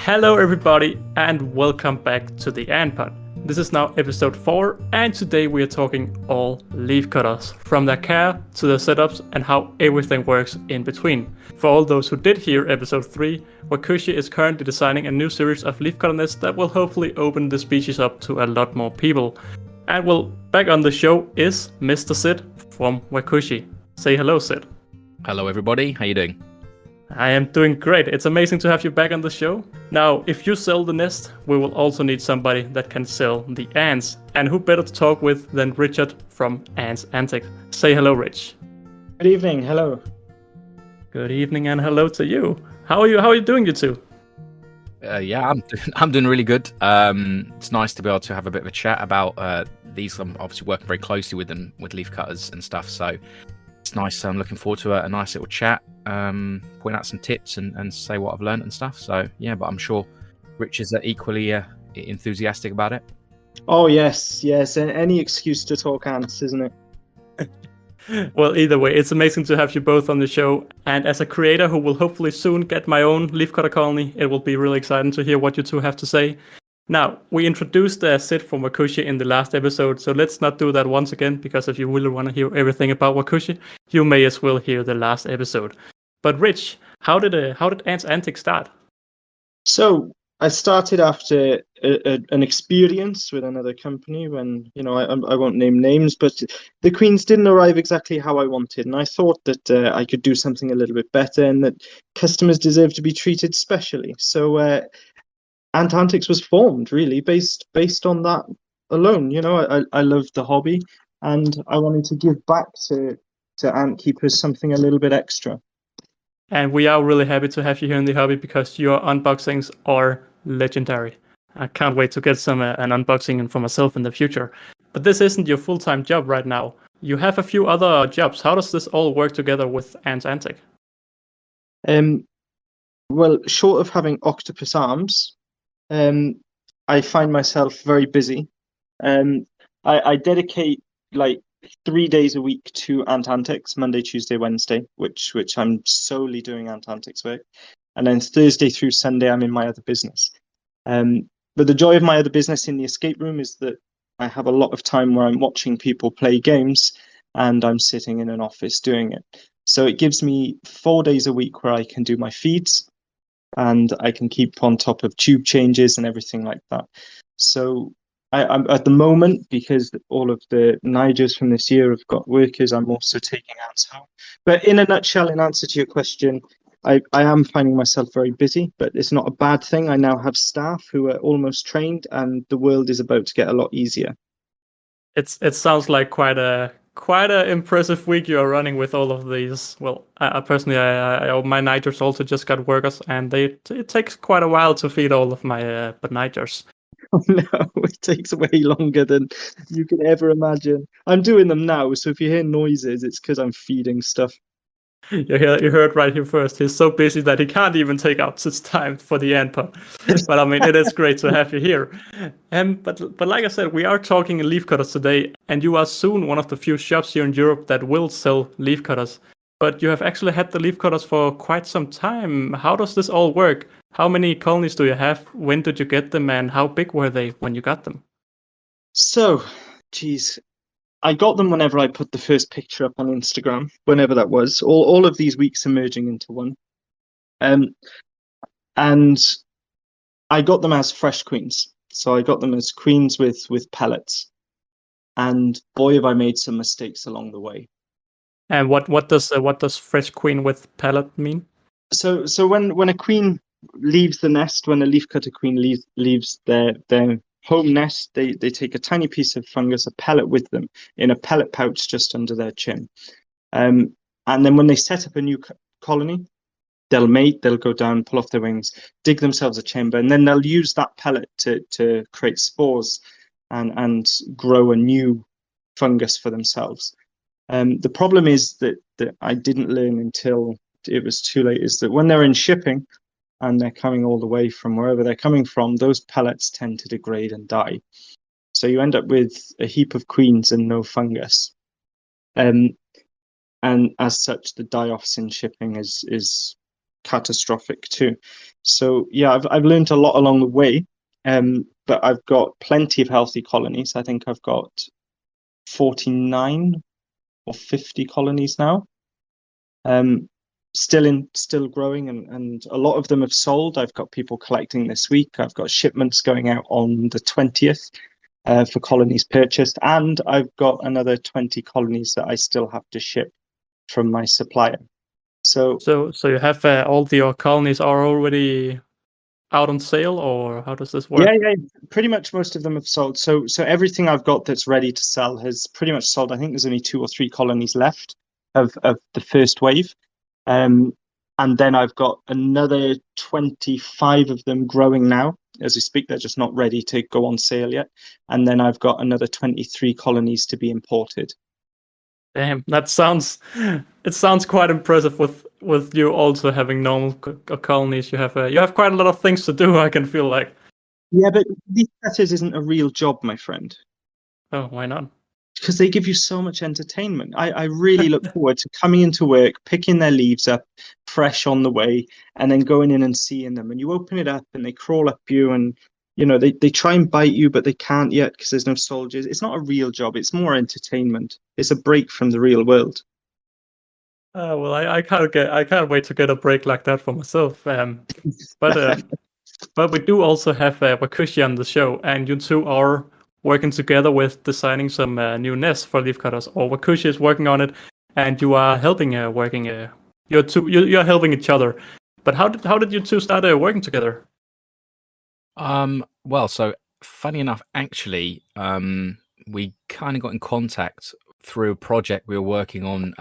Hello everybody and welcome back to the Ant Pod. This is now episode 4 and today we are talking all leafcutters, from their care to their setups and how everything works in between. For all those who did hear episode 3, Wakooshi is currently designing a new series of leafcutter nests that will hopefully open the species up to a lot more people. And well, back on the show is Mr. Sid from Wakooshi. Say hello, Sid. Hello everybody, how you doing? I am doing great. It's amazing to have you back on the show. Now, if you sell the nest, we will also need somebody that can sell the ants. And who better to talk with than Richard from Ant Antics? Say hello, Rich. Good evening. Hello. Good evening and hello to you. How are you doing, you two? Yeah, I'm doing really good. It's nice to be able to have a bit of a chat about these. I'm obviously working very closely with them with leaf cutters and stuff, so it's nice. I'm looking forward to a nice little chat, point out some tips and say what I've learned and stuff. So yeah, but I'm sure Rich is equally enthusiastic about it. Oh yes. And any excuse to talk ants, isn't it? Well, either way, it's amazing to have you both on the show. And as a creator who will hopefully soon get my own leafcutter colony, it will be really exciting to hear what you two have to say. Now, we introduced Sid from Wakooshi in the last episode, so let's not do that once again, because if you really want to hear everything about Wakooshi, you may as well hear the last episode. But Rich, how did Ant Antics start? So I started after an experience with another company when, I won't name names, but the queens didn't arrive exactly how I wanted. And I thought that I could do something a little bit better and that customers deserve to be treated specially. So Ant Antics was formed really based on that alone. I love the hobby and I wanted to give back to ant keepers something a little bit extra. And we are really happy to have you here in the hobby because your unboxings are legendary. I can't wait to get an unboxing for myself in the future. But this isn't your full-time job right now. You have a few other jobs. How does this all work together with Ant Antic? Well, short of having octopus arms, I find myself very busy. I dedicate like 3 days a week to Ant Antics, Monday, Tuesday, Wednesday, which I'm solely doing Ant Antics work. And then Thursday through Sunday, I'm in my other business. But the joy of my other business in the escape room is that I have a lot of time where I'm watching people play games and I'm sitting in an office doing it. So it gives me 4 days a week where I can do my feeds and I can keep on top of tube changes and everything like that. So I'm at the moment, because all of the Nigers from this year have got workers, I'm also taking ants home. But in a nutshell, in answer to your question, I am finding myself very busy, but it's not a bad thing. I now have staff who are almost trained and the world is about to get a lot easier. It sounds like quite a impressive week you are running with all of these. Well, I personally, my Nigers also just got workers, and it takes quite a while to feed all of my Nigers. Oh, no, it takes way longer than you could ever imagine. I'm doing them now, so if you hear noises, it's because I'm feeding stuff. You heard right here first. He's so busy that he can't even take out his time for the Ant Pod. But I mean, it is great to have you here. But like I said, we are talking leafcutters today, and you are soon one of the few shops here in Europe that will sell leafcutters. But you have actually had the leafcutters for quite some time. How does this all work? How many colonies do you have? When did you get them, and how big were they when you got them? So, geez, I got them whenever I put the first picture up on Instagram, whenever that was. All of these weeks are merging into one. And I got them as fresh queens. So I got them as queens with pellets. And boy, have I made some mistakes along the way. And what does fresh queen with pellet mean? So when a queen leaves the nest, when a leafcutter queen leaves their home nest, they take a tiny piece of fungus, a pellet, with them in a pellet pouch just under their chin. And then when they set up a new colony, they'll mate, they'll go down, pull off their wings, dig themselves a chamber, and then they'll use that pellet to create spores and grow a new fungus for themselves. The problem is that I didn't learn until it was too late, is that when they're in shipping and they're coming all the way from wherever they're coming from, those pellets tend to degrade and die. So you end up with a heap of queens and no fungus. And as such, the die-offs in shipping is catastrophic too. So yeah, I've learned a lot along the way, but I've got plenty of healthy colonies. I think I've got 49 or 50 colonies now. Still growing, and a lot of them have sold. I've got people collecting this week. I've got shipments going out on the 20th for colonies purchased, and I've got another 20 colonies that I still have to ship from my supplier. So you have all your colonies are already out on sale, or how does this work? yeah, pretty much most of them have sold. So everything I've got that's ready to sell has pretty much sold. I think there's only 2 or 3 colonies left of the first wave. And then I've got another 25 of them growing now. As we speak, they're just not ready to go on sale yet. And then I've got another 23 colonies to be imported. Damn, it sounds quite impressive with you also having normal colonies. You have quite a lot of things to do, I can feel like. Yeah, but these setters isn't a real job, my friend. Oh, why not? Because they give you so much entertainment. I really look forward to coming into work, picking their leaves up fresh on the way, and then going in and seeing them. And you open it up and they crawl up you, and they try and bite you, but they can't yet because there's no soldiers. It's not a real job. It's more entertainment. It's a break from the real world. Well, I can't wait to get a break like that for myself. But we do also have Wakooshi on the show, and you two are working together with designing some new nests for leafcutters. Or Wakooshi is working on it, and you are helping you're helping each other. But how did you two start working together? Well, so funny enough, actually, we kind of got in contact through a project we were working on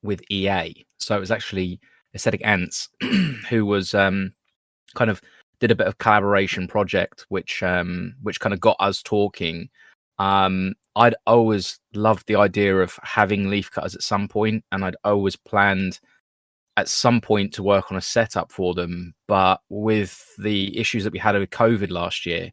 with EA. So it was actually Aesthetic Ants who was kind of did a bit of collaboration project, which kind of got us talking. I'd always loved the idea of having leafcutters at some point, and I'd always planned at some point to work on a setup for them. But with the issues that we had with COVID last year,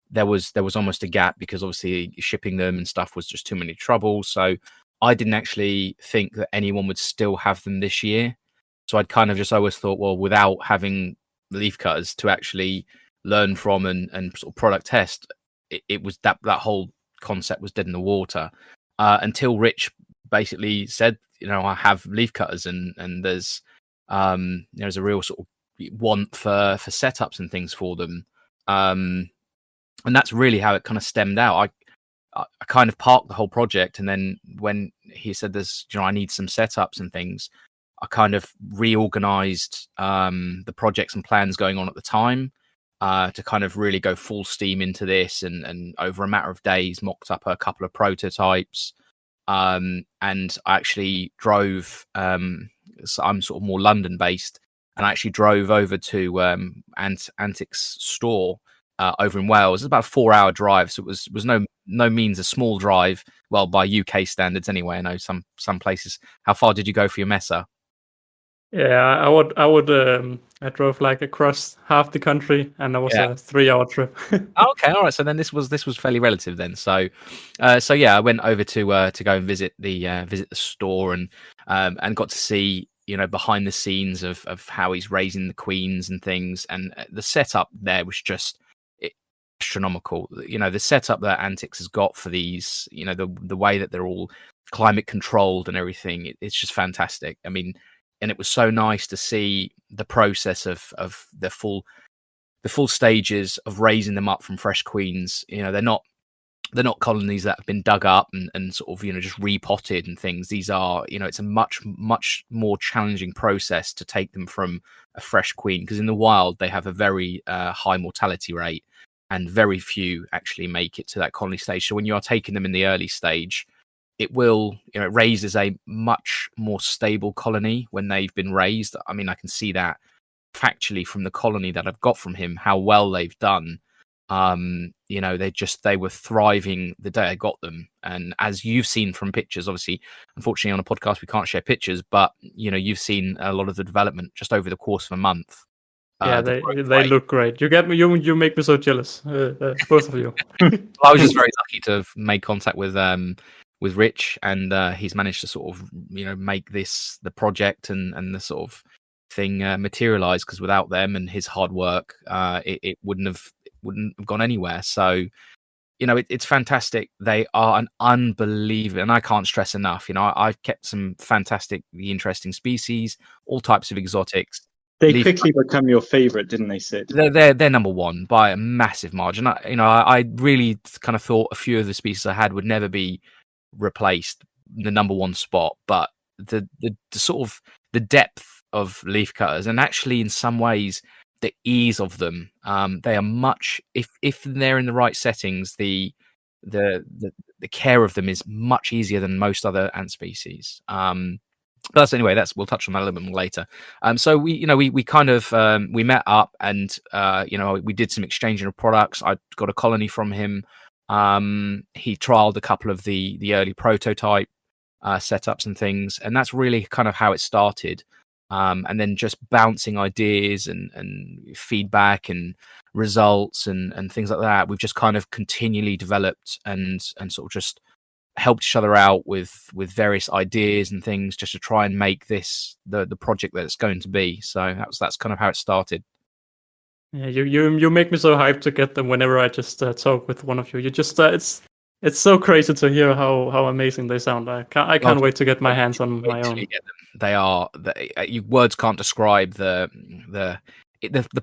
there was almost a gap because obviously shipping them and stuff was just too many trouble. So I didn't actually think that anyone would still have them this year. So I'd kind of just always thought, well, without having leafcutters to actually learn from and sort of product test, it was that whole concept was dead in the water until Rich basically said, I have leafcutters and there's a real sort of want for setups and things for them, and that's really how it kind of stemmed out. I kind of parked the whole project, and then when he said there's I need some setups and things, I kind of reorganized the projects and plans going on at the time to kind of really go full steam into this, and over a matter of days mocked up a couple of prototypes, and I actually drove so I'm sort of more London based, and I actually drove over to Ant Antics store over in Wales. It's about a 4-hour drive, so it was no means a small drive. Well, by UK standards anyway. I know some places. How far did you go for your Mesa? Yeah, I drove like across half the country, and that was a 3-hour trip. Okay, all right. So then this was fairly relative then. So yeah, I went over to go and visit the store and got to see behind the scenes of how he's raising the queens and things, and the setup there was just astronomical. The setup that Antics has got for these, the way that they're all climate controlled and everything, it's just fantastic. I mean, and it was so nice to see the process of the full stages of raising them up from fresh queens. They're not colonies that have been dug up and sort of just repotted and things. These are it's a much more challenging process to take them from a fresh queen, because in the wild they have a very high mortality rate, and very few actually make it to that colony stage. So when you are taking them in the early stage, it will it raises a much more stable colony when they've been raised. I mean, I can see that factually from the colony that I've got from him, how well they've done. They were thriving the day I got them. And as you've seen from pictures, obviously, unfortunately on a podcast we can't share pictures, but you've seen a lot of the development just over the course of a month. Yeah, they look great. You make me so jealous, both of you. I was just very lucky to have made contact with Rich, and he's managed to sort of make this the project and the sort of thing materialize, because without them and his hard work, it wouldn't have gone anywhere. So it's fantastic. They are an unbelievable, and I can't stress enough. I've kept some fantastically interesting species, all types of exotics. They quickly become your favorite, didn't they, Sid? They're number one by a massive margin. I really kind of thought a few of the species I had would never be replaced the number one spot, but the sort of the depth of leafcutters, and actually in some ways the ease of them, they are much, if they're in the right settings, the care of them is much easier than most other ant species. But anyway, we'll touch on that a little bit more later. So we kind of we met up, and we did some exchanging of products. I got a colony from him. He trialed a couple of the early prototype setups and things, and that's really kind of how it started. And then just bouncing ideas and feedback and results and things like that. We've just kind of continually developed and sort of just helped each other out with various ideas and things, just to try and make this the project that it's going to be. So that's kind of how it started. Yeah, you make me so hyped to get them whenever I just talk with one of you. You just it's so crazy to hear how amazing they sound. I can't wait to get my hands on my own. They are words can't describe the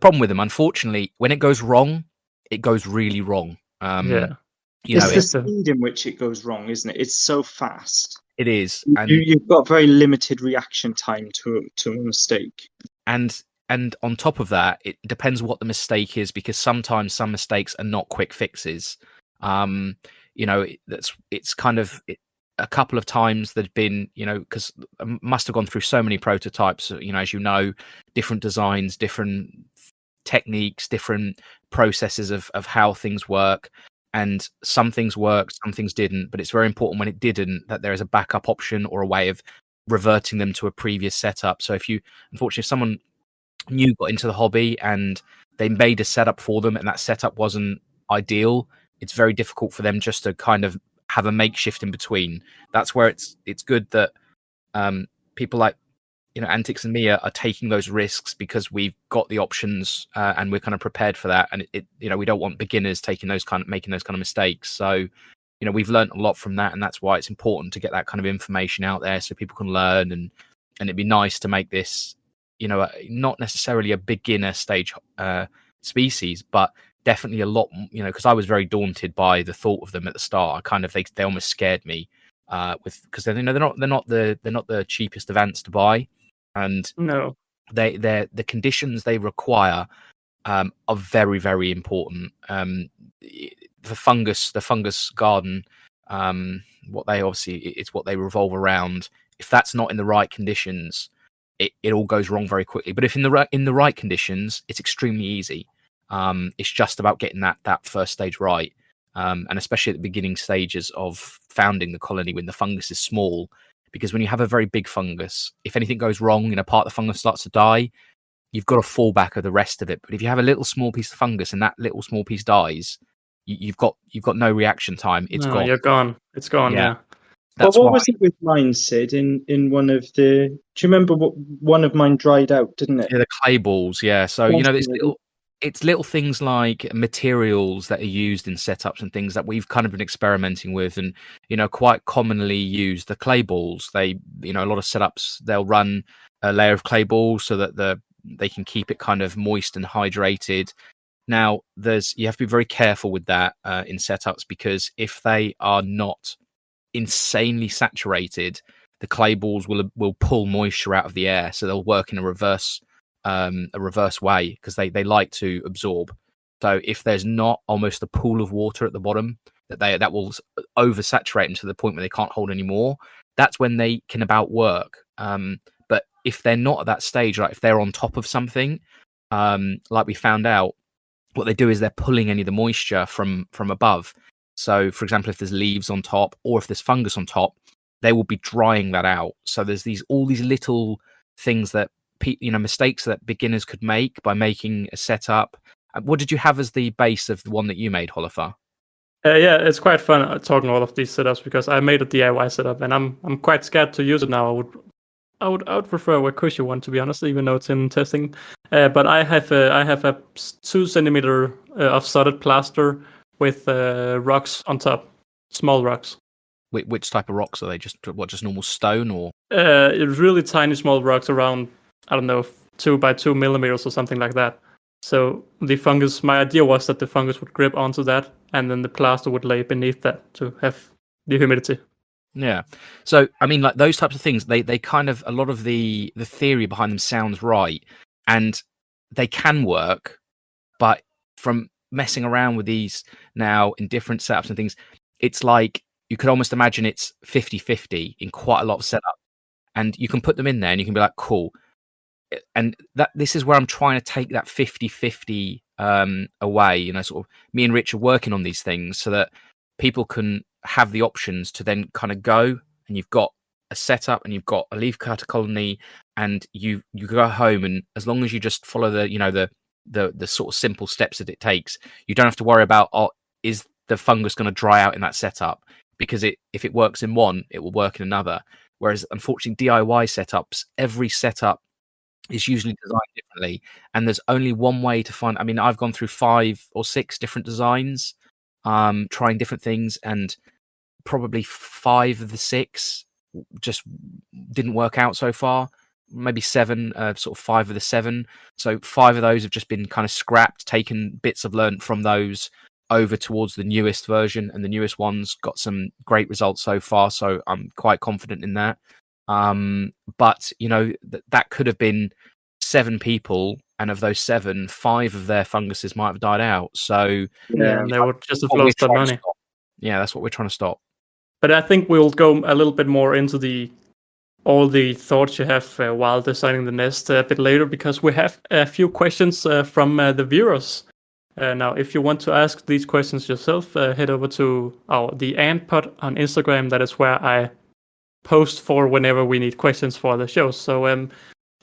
problem with them. Unfortunately, when it goes wrong, it goes really wrong. Yeah. It's the speed in which it goes wrong, isn't it? It's so fast. It is. And you've got very limited reaction time to a mistake. And on top of that, it depends what the mistake is, because sometimes some mistakes are not quick fixes. It's kind of a couple of times there'd been, because I must have gone through so many prototypes, as different designs, different techniques, different processes of how things work. And some things worked, some things didn't. But it's very important when it didn't that there is a backup option or a way of reverting them to a previous setup. So if someone new got into the hobby and they made a setup for them and that setup wasn't ideal, it's very difficult for them just to kind of have a makeshift in between. That's where it's good that people like Antics and me are taking those risks, because we've got the options and we're kind of prepared for that. And we don't want beginners making those kind of mistakes. So we've learned a lot from that, and that's why it's important to get that kind of information out there so people can learn. And it'd be nice to make this not necessarily a beginner stage species, but definitely a lot, because I was very daunted by the thought of them at the start. They almost scared me because they're not the cheapest of ants to buy, and no, the conditions they require are very, very important. The fungus garden, it's what they revolve around. If that's not in the right conditions, it all goes wrong very quickly. But if in the right conditions, it's extremely easy. It's just about getting that first stage right, and especially at the beginning stages of founding the colony when the fungus is small, because when you have a very big fungus, if anything goes wrong and a part of the fungus starts to die, you've got a fallback of the rest of it. But if you have a little small piece of fungus and that little small piece dies, you've got no reaction time. It's gone. You're gone. It's gone. Yeah. What was it with mine, Sid? In one of the, do you remember what one of mine dried out, didn't it? Yeah, the clay balls. Yeah. So it's little things like materials that are used in setups and things that we've kind of been experimenting with, and quite commonly use the clay balls. They a lot of setups, they'll run a layer of clay balls so that they can keep it kind of moist and hydrated. Now you have to be very careful with that in setups, because if they are not insanely saturated, the clay balls will pull moisture out of the air, so they'll work in a reverse way, because they like to absorb. So if there's not almost a pool of water at the bottom that will oversaturate them to the point where they can't hold any more, that's when they can about work. But if they're not at that stage, like if they're on top of something, like we found out, what they do is they're pulling any of the moisture from above. So for example, if there's leaves on top or if there's fungus on top, they will be drying that out. So there's all these little things that mistakes that beginners could make by making a setup. What did you have as the base of the one that you made, Holifer? Yeah, it's quite fun talking all of these setups, because I made a DIY setup and I'm quite scared to use it now. I would prefer Wakooshi one, to be honest, even though it's in testing. But I have a 2 centimeter of solid plaster with rocks on top, small rocks. Which type of rocks are they? Just normal stone or? Really tiny, small rocks around, I don't know, 2 by 2 millimeters or something like that. So the fungus. My idea was that the fungus would grip onto that, and then the plaster would lay beneath that to have the humidity. Yeah. So I mean, like those types of things, they kind of, a lot of the theory behind them sounds right, and they can work, but from messing around with these now in different setups and things, it's like you could almost imagine it's 50-50 in quite a lot of setup, and you can put them in there and you can be like, cool. And that this is where I'm trying to take that 50-50 away. You know, sort of me and Rich are working on these things so that people can have the options to then kind of go, and you've got a setup and you've got a leafcutter colony, and you go home, and as long as you just follow the sort of simple steps that it takes, you don't have to worry about, is the fungus going to dry out in that setup, because if it works in one, it will work in another. Whereas unfortunately DIY setups, every setup is usually designed differently, and there's only one way to find. I mean, I've gone through 5 or 6 different designs, trying different things, and probably 5 of the 6 just didn't work out so far. Maybe 7, sort of 5 of the 7. So 5 of those have just been kind of scrapped, taken bits I've learned from those over towards the newest version, and the newest one's got some great results so far. So I'm quite confident in that. But you know, that could have been 7 people, and of those 7, 5 of their funguses might have died out. So Yeah, and they would just have what we're lost that trying to money. stop. Yeah, that's what we're trying to stop. But I think we'll go a little bit more into all the thoughts you have while designing the nest a bit later, because we have a few questions from the viewers. Now, if you want to ask these questions yourself, head over to the Ant Pod on Instagram. That is where I post for whenever we need questions for the show. So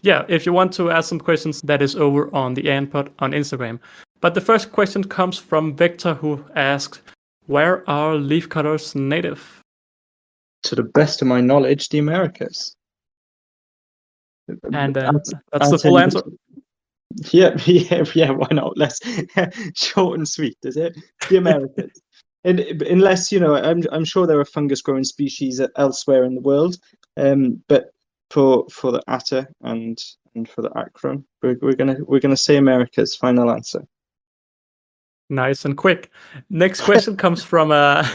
yeah, if you want to ask some questions, that is over on the Ant Pod on Instagram. But the first question comes from Victor, who asked, where are leafcutters native? To the best of my knowledge, the Americas. And that's the full answer. Yeah. Why not? Less short and sweet, is it? The Americas. And unless I'm sure there are fungus growing species elsewhere in the world, but for the Atta and for the Akron, we're gonna say Americas. Final answer. Nice and quick. Next question comes from a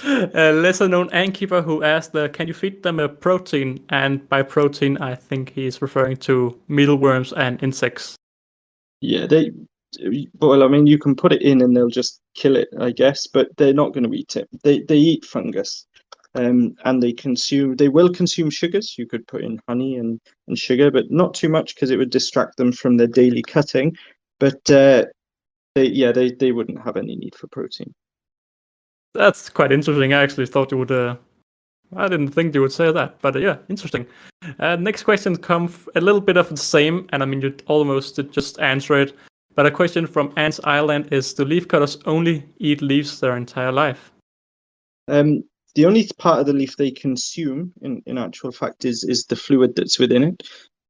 lesser-known ant keeper who asked, can you feed them a protein? And by protein, I think he's referring to mealworms and insects. Yeah, well, I mean, you can put it in and they'll just kill it, I guess, but they're not going to eat it. They eat fungus, and they will consume sugars. You could put in honey and sugar, but not too much because it would distract them from their daily cutting. But they wouldn't have any need for protein. That's quite interesting. I actually thought you would. I didn't think you would say that, but yeah, interesting. Next question comes a little bit of the same, and I mean, you almost just answer it. But a question from Ants Island is: do leafcutters only eat leaves their entire life? The only part of the leaf they consume, in actual fact, is the fluid that's within it.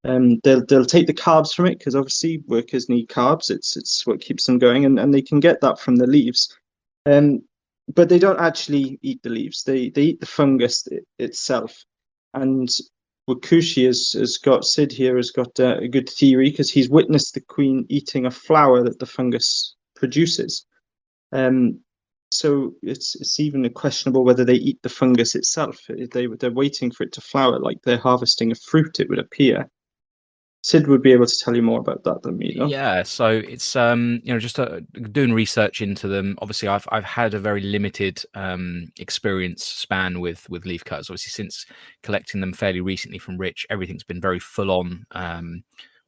They'll take the carbs from it because obviously workers need carbs. It's what keeps them going, and they can get that from the leaves. But they don't actually eat the leaves. They eat the fungus itself. And Wakooshi Sid here has got a good theory because he's witnessed the queen eating a flower that the fungus produces. So it's even questionable whether they eat the fungus itself. They're waiting for it to flower, like they're harvesting a fruit, it would appear. Sid would be able to tell you more about that than me, though. Yeah, so it's just doing research into them. Obviously, I've had a very limited experience span with leafcutters. Obviously, since collecting them fairly recently from Rich, everything's been very full on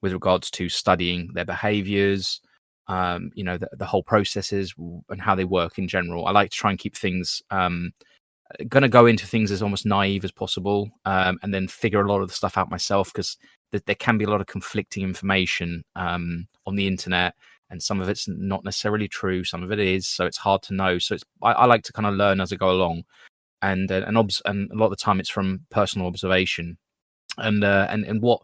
with regards to studying their behaviours, the whole processes and how they work in general. I like to try and keep things. Going to go into things as almost naive as possible, and then figure a lot of the stuff out myself, because there can be a lot of conflicting information on the internet, and some of it's not necessarily true, some of it is, so it's hard to know. So I like to kind of learn as I go along, and a lot of the time it's from personal observation. And what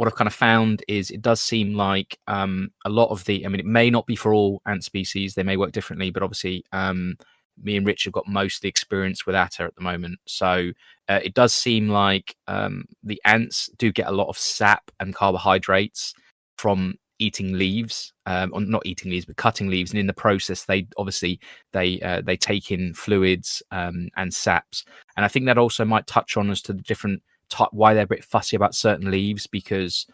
I've kind of found is it does seem like a lot of the, I mean, it may not be for all ant species, they may work differently, but obviously me and Rich have got most of the experience with atta at the moment. So it does seem like the ants do get a lot of sap and carbohydrates from eating leaves, or not eating leaves, but cutting leaves. And in the process, they obviously they take in fluids and saps. And I think that also might touch on as to the different why they're a bit fussy about certain leaves, because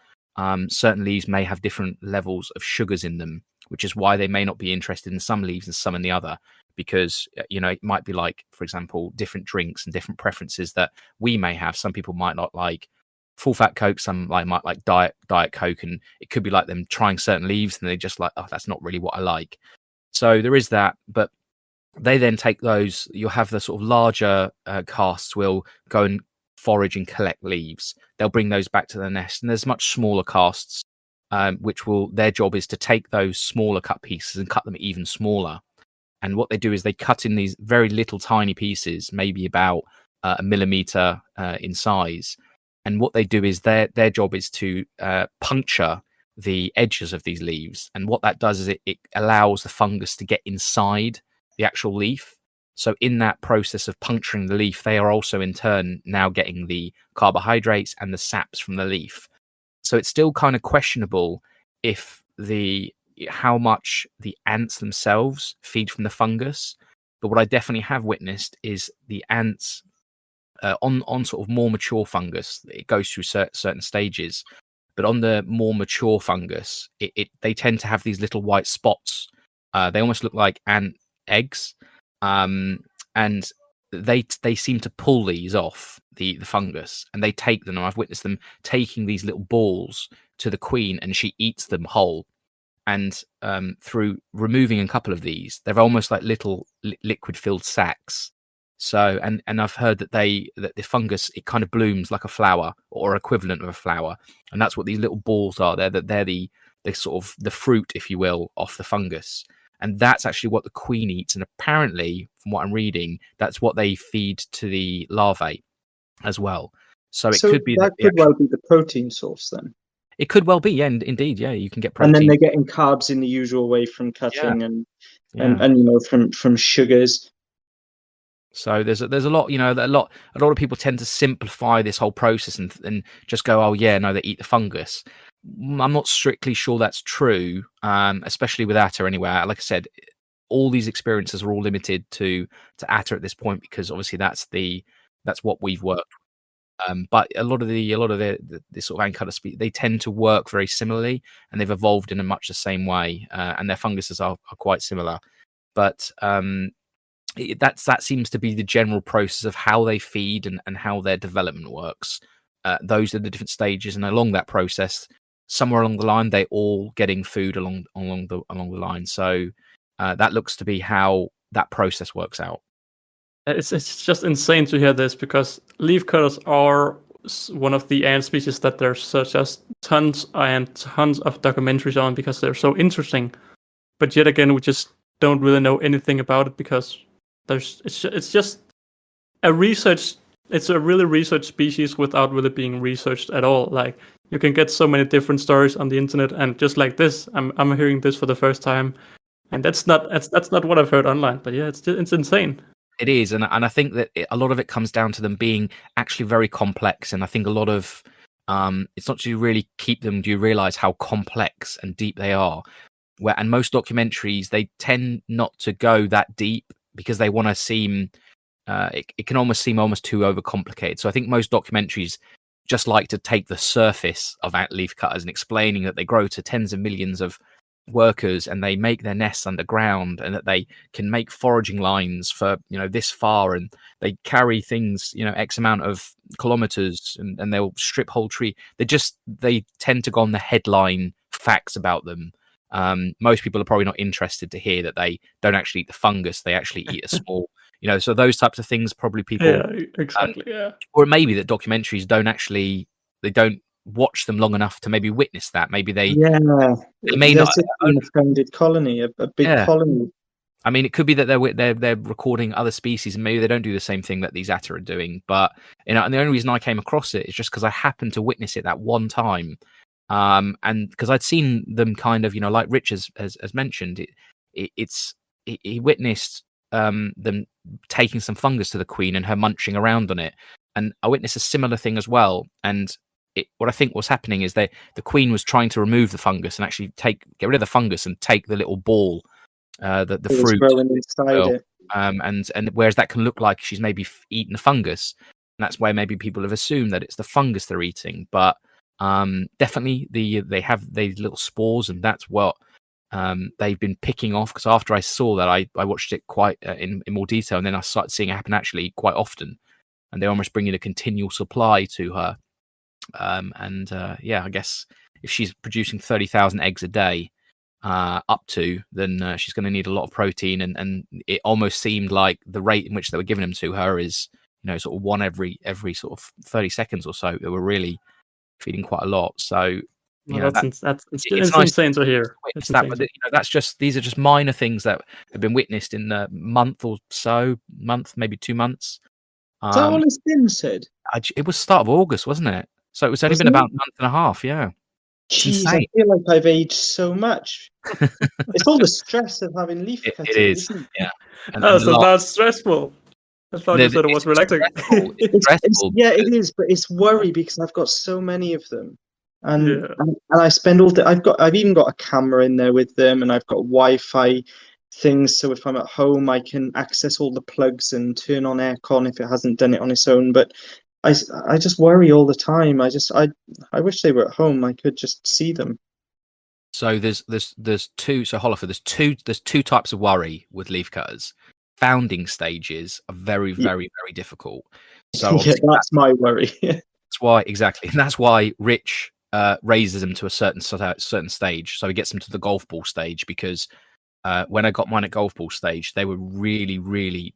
certain leaves may have different levels of sugars in them, which is why they may not be interested in some leaves and some in the other. Because it might be like, for example, different drinks and different preferences that we may have. Some people might not like full fat Coke, some might like diet Coke, and it could be like them trying certain leaves and they just like, oh, that's not really what I like. So there is that, but they then take those. You'll have the sort of larger casts will go and forage and collect leaves. They'll bring those back to the nest, and there's much smaller casts, which will, their job is to take those smaller cut pieces and cut them even smaller. And what they do is they cut in these very little tiny pieces, maybe about a millimeter in size. And what they do is their job is to puncture the edges of these leaves. And what that does is it allows the fungus to get inside the actual leaf. So in that process of puncturing the leaf, they are also in turn now getting the carbohydrates and the saps from the leaf. So it's still kind of questionable if how much the ants themselves feed from the fungus. But what I definitely have witnessed is the ants on sort of more mature fungus, it goes through certain stages. But on the more mature fungus, they tend to have these little white spots. They almost look like ant eggs. And they seem to pull these off the fungus, and they take them. And I've witnessed them taking these little balls to the queen, and she eats them whole. And through removing a couple of these, they're almost like little liquid-filled sacs. So, and I've heard that the fungus, it kind of blooms like a flower or equivalent of a flower, and that's what these little balls are. They're the sort of the fruit, if you will, off the fungus. And that's actually what the queen eats. And apparently, from what I'm reading, that's what they feed to the larvae as well. So it could be that could well be the protein source then. It could well be, yeah, indeed, yeah. You can get protein, and then they're getting carbs in the usual way from cutting and from sugars. So there's a lot, a lot of people tend to simplify this whole process and just go, oh yeah, no, they eat the fungus. I'm not strictly sure that's true, especially with atta anyway. Like I said, all these experiences are all limited to atta at this point, because obviously that's what we've worked. But a lot of the sort of ant cutter species, they tend to work very similarly, and they've evolved in a much the same way, and their funguses are quite similar. But that seems to be the general process of how they feed and how their development works. Those are the different stages, and along that process, somewhere along the line, they're all getting food along the line. So that looks to be how that process works out. It's just insane to hear this, because leafcutters are one of the ant species that there's just tons and tons of documentaries on, because they're so interesting. But yet again, we just don't really know anything about it, because it's just a research. It's a really researched species without really being researched at all. Like, you can get so many different stories on the internet, and just like this, I'm hearing this for the first time, and that's not what I've heard online. But yeah, it's insane. It is, and I think that a lot of it comes down to them being actually very complex. And I think a lot of it's not to really keep them. Do you realize how complex and deep they are? And most documentaries, they tend not to go that deep, because they want to seem. It can almost seem almost too overcomplicated. So I think most documentaries just like to take the surface of ant leaf cutters and explaining that they grow to tens of millions of workers, and they make their nests underground, and that they can make foraging lines for this far, and they carry things X amount of kilometers, and they'll strip whole tree. They tend to go on the headline facts about them. Most people are probably not interested to hear that they don't actually eat the fungus, they actually eat a small so those types of things probably people exactly or maybe that documentaries don't watch them long enough to maybe witness that. Maybe they may not an offended colony, a big colony. I mean, it could be that they're recording other species, and maybe they don't do the same thing that these atta are doing. But and the only reason I came across it is just because I happened to witness it that one time, and because I'd seen them kind of, like Rich has mentioned, he witnessed them taking some fungus to the queen and her munching around on it, and I witnessed a similar thing as well. And what I think was happening is the queen was trying to remove the fungus and actually get rid of the fungus and take the little ball, the It was fruit growing inside it. and whereas that can look like she's maybe eaten a fungus, and that's why maybe people have assumed that it's the fungus they're eating. But definitely they have these little spores, and that's what they've been picking off. Because after I saw that, I watched it quite in more detail, and then I started seeing it happen actually quite often, and they're almost bringing a continual supply to her. I guess if she's producing 30,000 eggs a day, then she's going to need a lot of protein, and it almost seemed like the rate in which they were giving them to her is, sort of one every sort of 30 seconds or so. They were really feeding quite a lot. So that's it's nice insane to hear. It's that, but these are just minor things that have been witnessed in the month or so, maybe 2 months. Is that all it's been, Sid? It was start of August, wasn't it? So it was only been about a month and a half. Yeah. Jeez, I feel like I've aged so much. It's all the stress of having leaf cutting. It is, isn't it? yeah. So that's stressful. I thought you said it was relaxing. It's stressful. Yeah, it is, but it's worry because I've got so many of them, and I spend all day. I've even got a camera in there with them, and I've got Wi-Fi things, so if I'm at home, I can access all the plugs and turn on aircon if it hasn't done it on its own. But I just worry all the time. I wish they were at home. I could just see them. So there's two. So Holifer, there's two types of worry with leafcutters. Founding stages are very, very, very difficult. So that's my worry. That's why exactly, and that's why Rich raises them to a certain stage. So he gets them to the golf ball stage, because when I got mine at golf ball stage, they were really, really,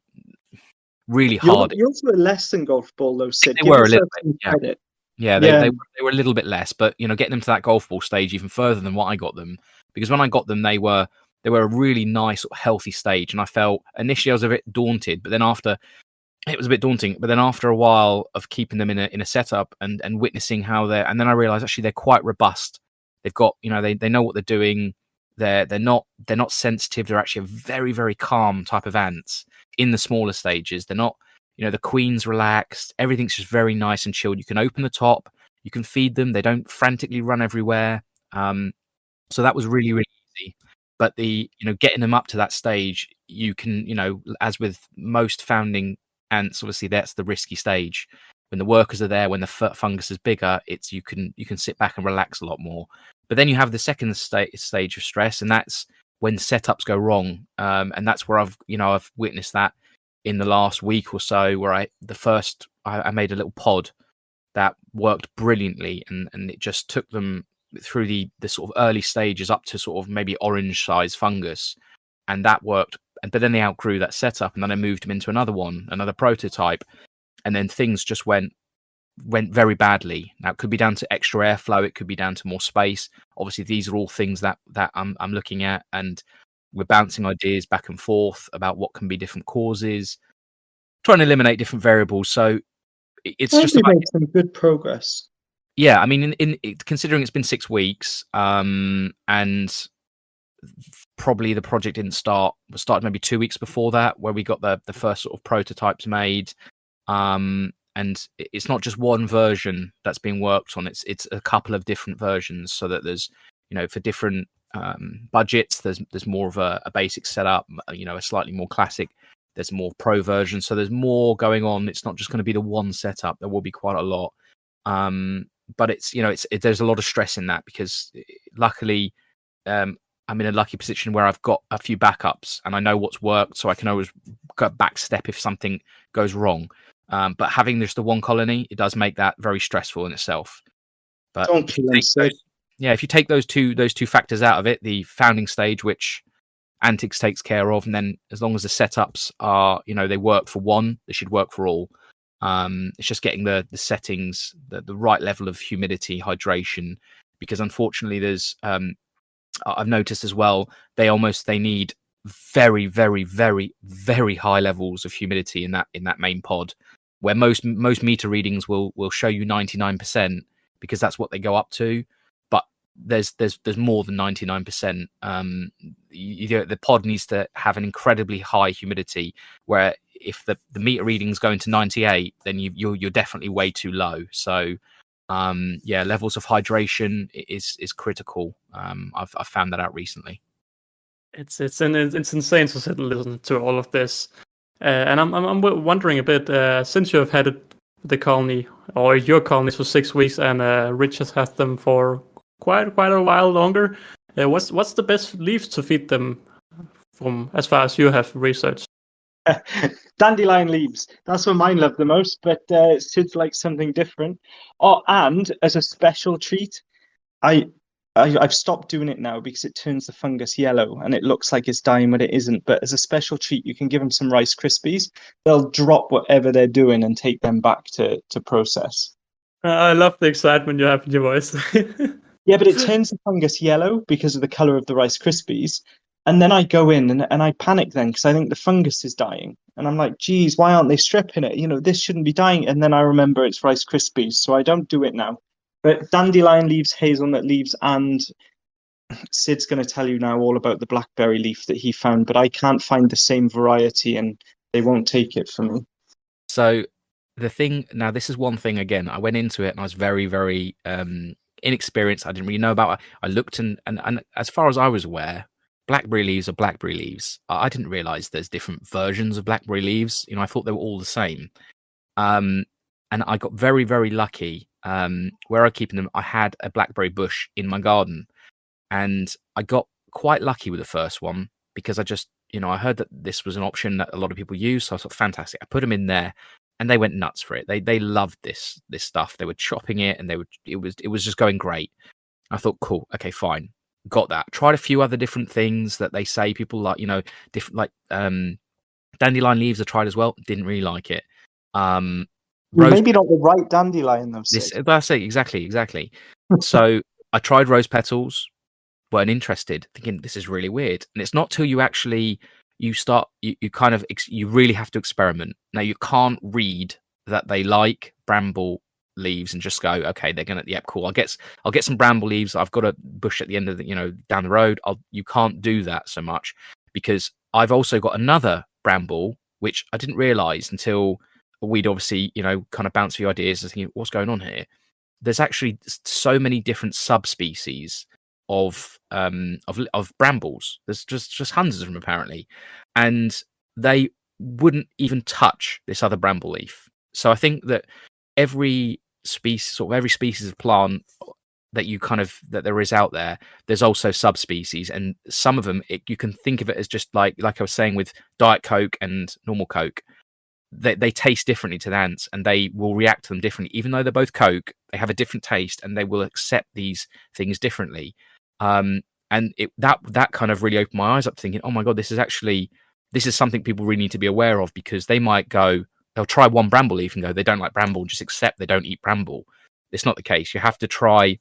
really hard. Yours were less than golf ball, though, Sid. They were a little bit. Credit. Yeah, they were a little bit less, but getting them to that golf ball stage even further than what I got them, because when I got them, they were a really nice, healthy stage, and I felt initially I was a bit daunted, but then it was a bit daunting. But then after a while of keeping them in a setup and witnessing how and then I realized actually they're quite robust. They've got they know what they're doing. They're not sensitive. They're actually a very, very calm type of ants in the smaller stages. They're not, the queen's relaxed. Everything's just very nice and chilled. You can open the top. You can feed them. They don't frantically run everywhere. So that was really, really easy. But getting them up to that stage, you can, as with most founding ants, obviously that's the risky stage. When the workers are there, when the fungus is bigger, you can sit back and relax a lot more. But then you have the second stage of stress, and that's when setups go wrong. And that's where I've witnessed that in the last week or so, where I made a little pod that worked brilliantly, and it just took them through the sort of early stages up to sort of maybe orange size fungus, and that worked. But then they outgrew that setup, and then I moved them into another prototype, and then things just went very badly. Now it could be down to extra airflow, it could be down to more space. Obviously these are all things that I'm looking at, and we're bouncing ideas back and forth about what can be different causes, trying to eliminate different variables. So it's just made some good progress. Yeah, I mean, in considering it's been 6 weeks, and probably the project didn't start. We started maybe 2 weeks before that, where we got the first sort of prototypes made. And it's not just one version that's being worked on. It's a couple of different versions, so that there's for different budgets, there's more of a basic setup, a slightly more classic. There's more pro version, so there's more going on. It's not just going to be the one setup. There will be quite a lot. But there's a lot of stress in that, because luckily I'm in a lucky position where I've got a few backups and I know what's worked, so I can always go back step if something goes wrong. But having just the one colony, it does make that very stressful in itself. But if you take those two factors out of it, the founding stage, which Antics takes care of, and then as long as the setups are, they work for one, they should work for all. It's just getting the settings, the right level of humidity, hydration, because unfortunately there's I've noticed as well, they need very, very, very, very high levels of humidity in that main pod, where most meter readings will show you 99% because that's what they go up to. But there's more than 99%. The pod needs to have an incredibly high humidity, where if the meter readings go into 98, then you're definitely way too low. So levels of hydration is critical. I've found that out recently. It's insane to listen to all of this, and I'm wondering a bit, since you have had the colony or your colonies for 6 weeks, and Rich has had them for quite a while longer. What's the best leaves to feed them, from as far as you have researched? Dandelion leaves. That's what mine love the most, but Sid's like something different. Oh, and as a special treat, I've stopped doing it now because it turns the fungus yellow and it looks like it's dying, but it isn't. But as a special treat, you can give them some Rice Krispies. They'll drop whatever they're doing and take them back to process. I love the excitement you have in your voice. Yeah, but it turns the fungus yellow because of the color of the Rice Krispies. And then I go in and I panic then because I think the fungus is dying. And I'm like, geez, why aren't they stripping it? You know, this shouldn't be dying. And then I remember it's Rice Krispies, so I don't do it now. But dandelion leaves, hazelnut leaves, and Sid's going to tell you now all about the blackberry leaf that he found, but I can't find the same variety and they won't take it for me. So the thing, now this is one thing, again, I went into it and I was very, very inexperienced. I didn't really know about it. I looked and as far as I was aware, blackberry leaves are blackberry leaves. I didn't realize there's different versions of blackberry leaves. You know, I thought they were all the same. And I got very, very lucky. Where I keep them, I had a blackberry bush in my garden, and I got quite lucky with the first one because I just, you know, I heard that this was an option that a lot of people use. So I thought, fantastic. I put them in there, and they went nuts for it. They loved this stuff. They were chopping it, and it was just going great. I thought, cool, okay, fine, got that. Tried a few other different things that they say people like, you know, different like dandelion leaves. I tried as well. Didn't really like it. Maybe not the right dandelion though. That's it, exactly. So I tried rose petals, weren't interested, thinking this is really weird. And it's not till you actually you really have to experiment. Now you can't read that they like bramble leaves and just go, okay, they're gonna, yep, cool. I'll get some bramble leaves. I've got a bush at the end of the, you know, down the road. You can't do that so much because I've also got another bramble which I didn't realize until we'd obviously, you know, kind of bounce a few ideas and thinking, what's going on here? There's actually so many different subspecies of brambles. There's just hundreds of them apparently, and they wouldn't even touch this other bramble leaf. So I think that every species of plant that there is out there, there's also subspecies, and some of them you can think of it as just like I was saying with Diet Coke and normal Coke. They taste differently to the ants, and they will react to them differently. Even though they're both Coke, they have a different taste, and they will accept these things differently. And that kind of really opened my eyes up, thinking, oh my god, this is something people really need to be aware of, because they'll try one bramble leaf and go, they don't like bramble, just accept they don't eat bramble. It's not the case. You have to try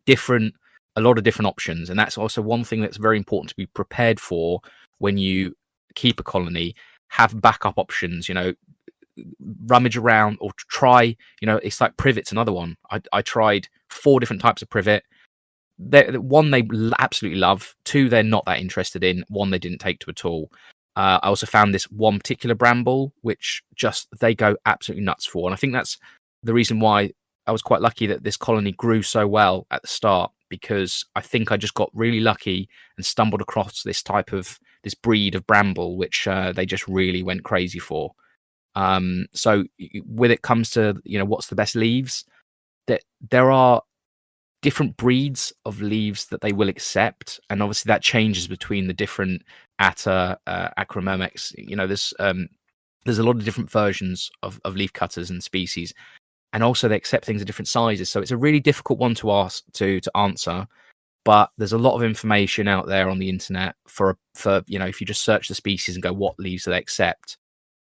a lot of different options, and that's also one thing that's very important to be prepared for when you keep a colony. Have backup options, you know, rummage around or try, you know, it's like privet's another one. I tried 4 different types of privet. One they absolutely love, 2 they're not that interested in, 1 they didn't take to at all. I also found this one particular bramble which just they go absolutely nuts for, and I think that's the reason why I was quite lucky that this colony grew so well at the start, because I think I just got really lucky and stumbled across this breed of bramble which they just really went crazy for. So when it comes to, you know, what's the best leaves, that there are different breeds of leaves that they will accept, and obviously that changes between the different Acromemex. You know, there's a lot of different versions of leaf cutters and species, and also they accept things of different sizes. So it's a really difficult one to answer. But there's a lot of information out there on the internet for you know, if you just search the species and go, what leaves do they accept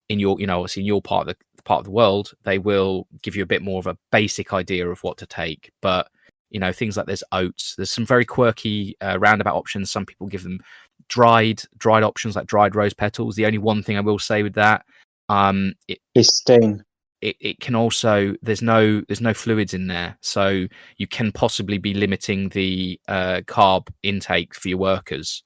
in your, you know, obviously in your part of the world, they will give you a bit more of a basic idea of what to take. But, you know, things like there's oats, there's some very quirky roundabout options. Some people give them dried options like dried rose petals. The only one thing I will say with that, They stain. it can also there's no fluids in there, so you can possibly be limiting the carb intake for your workers.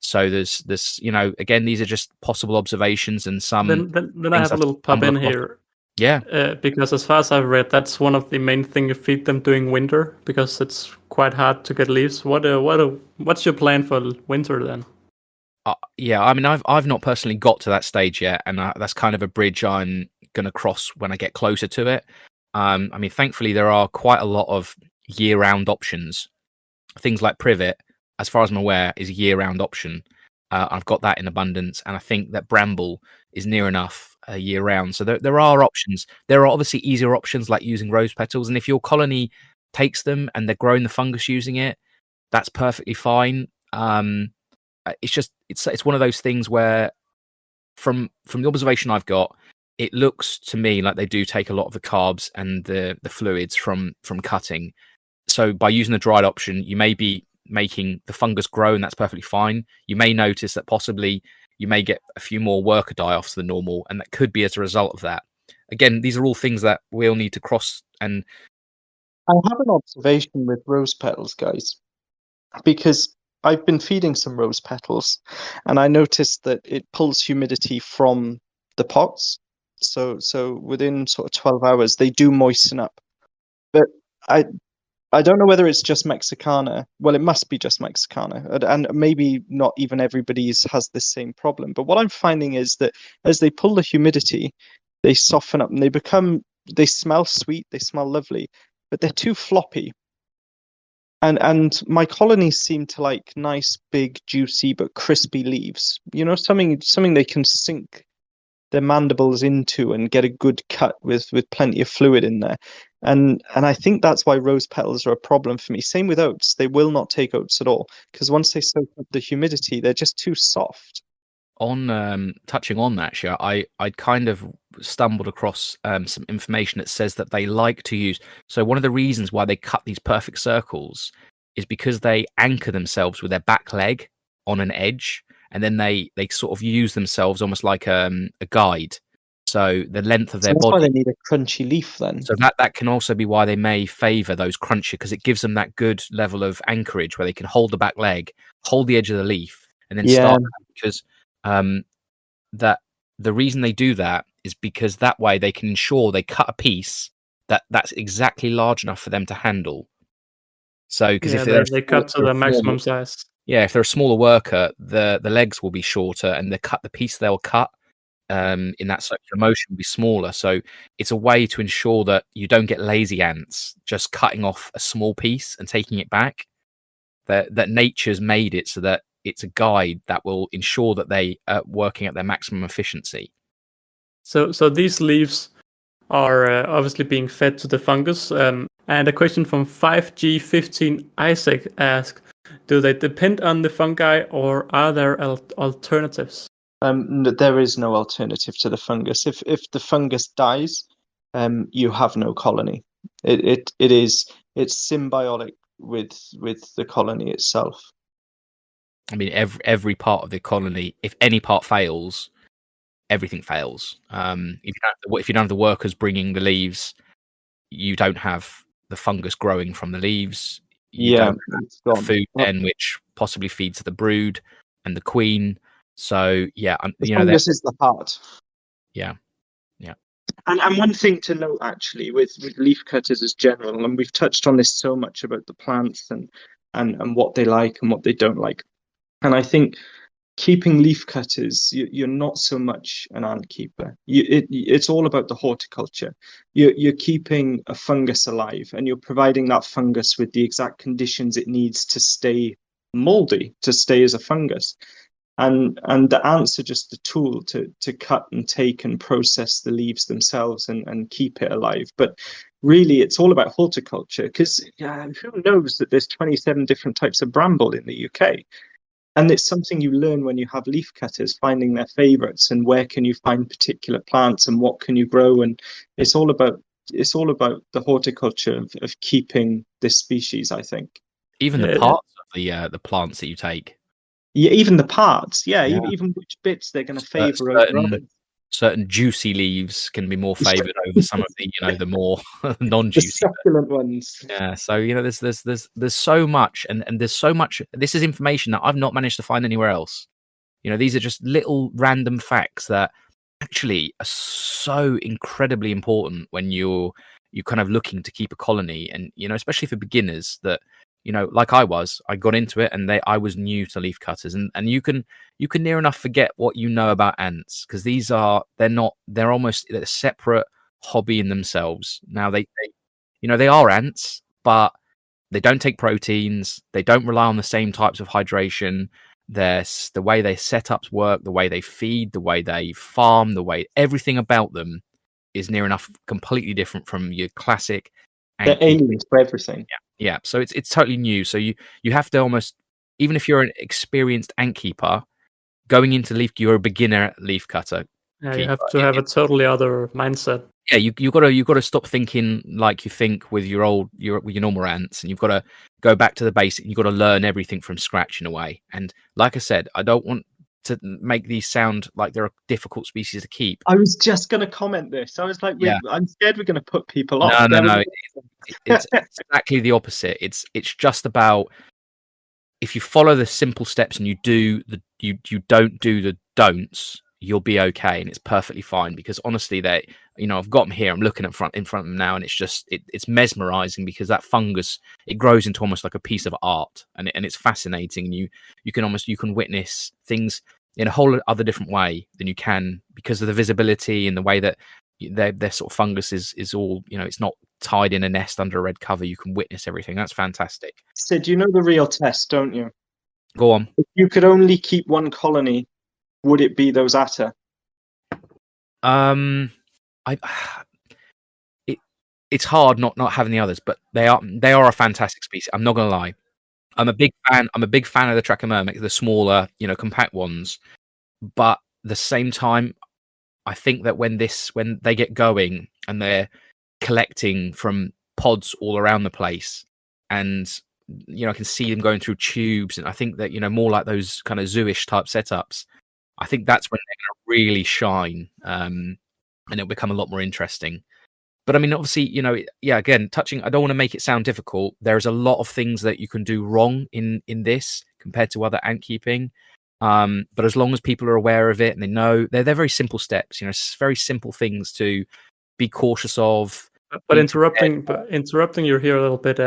So there's again, these are just possible observations and some Then I have a little pop in here. Yeah. Because as far as I've read, that's one of the main things you feed them during winter, because it's quite hard to get leaves. What's your plan for winter then? Yeah, I mean, I've not personally got to that stage yet, and that's kind of a bridge I'm going to cross when I get closer to it. I mean, thankfully, there are quite a lot of year-round options. Things like privet, as far as I'm aware, is a year-round option. I've got that in abundance, and I think that bramble is near enough year-round. So there are options. There are obviously easier options like using rose petals, and if your colony takes them and they're growing the fungus using it, that's perfectly fine. It's just it's one of those things where from the observation I've got, it looks to me like they do take a lot of the carbs and the fluids from cutting. So by using the dried option, you may be making the fungus grow, and that's perfectly fine. You may notice that possibly you may get a few more worker die-offs than normal, and that could be as a result of that. Again, these are all things that we'll need to cross. And I have an observation with rose petals, guys, because I've been feeding some rose petals, and I noticed that it pulls humidity from the pots. So within sort of 12 hours, they do moisten up. But I don't know whether it's just Mexicana. Well, it must be just Mexicana, and maybe not even everybody's has the same problem. But what I'm finding is that as they pull the humidity, they soften up and they smell sweet, they smell lovely, but they're too floppy. And my colonies seem to like nice, big, juicy but crispy leaves. Something they can sink their mandibles into and get a good cut with plenty of fluid in there. And I think that's why rose petals are a problem for me. Same with oats. They will not take oats at all, because once they soak up the humidity, they're just too soft. On touching on that, I kind of stumbled across some information that says that they like to use. So one of the reasons why they cut these perfect circles is because they anchor themselves with their back leg on an edge, and then they sort of use themselves almost like a guide. So the length of their So that's body. why they need a crunchy leaf then. So that can also be why they may favour those crunchy, because it gives them that good level of anchorage where they can hold the back leg, hold the edge of the leaf, and then start. Because that the reason they do that is because that way they can ensure they cut a piece that's exactly large enough for them to handle. So because if they cut to the maximum size. Yeah, if they're a smaller worker, the legs will be shorter, and the piece they'll cut in that circular motion will be smaller. So it's a way to ensure that you don't get lazy ants just cutting off a small piece and taking it back. That nature's made it so that it's a guide that will ensure that they are working at their maximum efficiency. So these leaves are obviously being fed to the fungus. And a question from 5G15 Isaac asks, do they depend on the fungi, or are there alternatives? There is no alternative to the fungus. If the fungus dies, you have no colony. It's symbiotic with the colony itself. I mean, every part of the colony, if any part fails, everything fails. If you don't have the workers bringing the leaves, you don't have the fungus growing from the leaves. You don't have the food then, which possibly feeds the brood and the queen. So yeah, the fungus is the heart. Yeah. And one thing to note actually with leaf cutters as general, and we've touched on this so much about the plants and what they like and what they don't like. And I think keeping leaf cutters, you're not so much an ant keeper. It's all about the horticulture. You're keeping a fungus alive, and you're providing that fungus with the exact conditions it needs to stay moldy, to stay as a fungus. And the ants are just a tool to cut and take and process the leaves themselves and keep it alive. But really, it's all about horticulture, because who knows that there's 27 different types of bramble in the UK? And it's something you learn when you have leaf cutters, finding their favorites and where can you find particular plants and what can you grow. And it's all about the horticulture of keeping this species, I think. Even the parts of the plants that you take. Yeah, even the parts. Yeah, Yeah. even which bits they're going to Cer- favour over others. certain juicy leaves can be more favoured over some of the the more The non-juicy. succulent ones. Yeah, so there's so much, and there's so much. This is information that I've not managed to find anywhere else. These are just little random facts that actually are so incredibly important when you're kind of looking to keep a colony, and especially for beginners that like I got into it, and I was new to leaf cutters, and you can near enough forget what you know about ants, because they're almost a separate hobby in themselves. Now they are ants, but they don't take proteins. They don't rely on the same types of hydration. There's the way their setups work, the way they feed, the way they farm, the way everything about them is near enough completely different from your classic They're ant keeping. aliens for everything. Yeah. So it's totally new. So you have to almost, even if you're an experienced ant keeper, going into you're a beginner leaf cutter. Yeah, you have to have a totally other mindset. Yeah, you gotta stop thinking like you think with your normal ants, and you've got to go back to the basic. You've got to learn everything from scratch in a way. And like I said, I don't want to make these sound like they're a difficult species to keep. I was just going to comment this. I was like, I'm scared we're going to put people off. No. It's exactly the opposite. It's just about, if you follow the simple steps and you don't do the don'ts, you'll be okay, and it's perfectly fine. Because honestly, I've got them here. I'm looking in front of them now, and it's just it's mesmerizing, because that fungus, it grows into almost like a piece of art, and it's fascinating. And you can witness things in a whole other different way than you can, because of the visibility and the way that their sort of fungus is all, it's not tied in a nest under a red cover. You can witness everything. That's fantastic. Sid, you know the real test, don't you? Go on. If you could only keep one colony, would it be those atta? It's hard not having the others, but they are a fantastic species. I'm not gonna lie. I'm a big fan of the Trachomyrmex, the smaller, compact ones. But at the same time, I think that when they get going and they're collecting from pods all around the place, and I can see them going through tubes, and I think that more like those kind of zooish type setups, I think that's when they're going to really shine, and it'll become a lot more interesting. But I mean, obviously, again, I don't want to make it sound difficult. There's a lot of things that you can do wrong in this compared to other ant keeping. But as long as people are aware of it and they know, they're very simple steps, very simple things to be cautious of. But interrupting you here a little bit,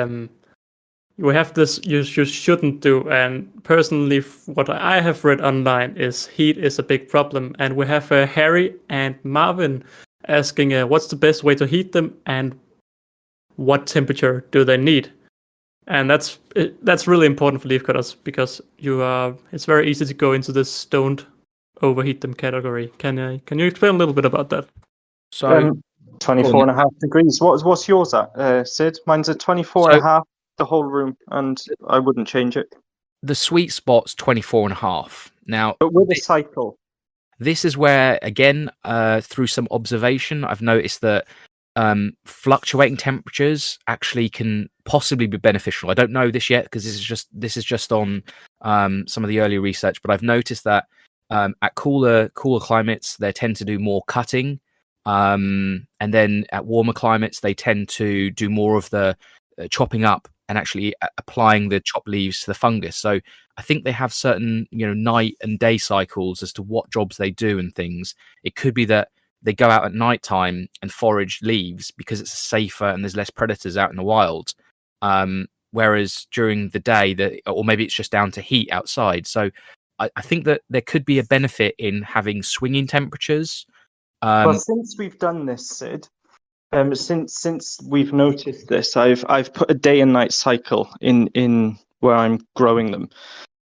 we have this you shouldn't do, and personally what I have read online is heat is a big problem, and we have Harry and Marvin asking what's the best way to heat them and what temperature do they need. And that's really important for leaf cutters, because it's very easy to go into this don't overheat them category. Can you explain a little bit about that? So 24.5 degrees. What's yours at, Sid? Mine's at 24.5, the whole room, and I wouldn't change it. The sweet spot's 24.5. Now, but with a cycle. This is where, again, through some observation, I've noticed that fluctuating temperatures actually can possibly be beneficial. I don't know this yet, because this is just on some of the early research, but I've noticed that at cooler climates they tend to do more cutting, and then at warmer climates they tend to do more of the chopping up and actually applying the chopped leaves to the fungus. So I think they have certain night and day cycles as to what jobs they do and things. It could be that they go out at night time and forage leaves because it's safer and there's less predators out in the wild. Whereas during the day, or maybe it's just down to heat outside. So I think that there could be a benefit in having swinging temperatures. Well, since we've done this, Sid, since we've noticed this, I've put a day and night cycle in where I'm growing them.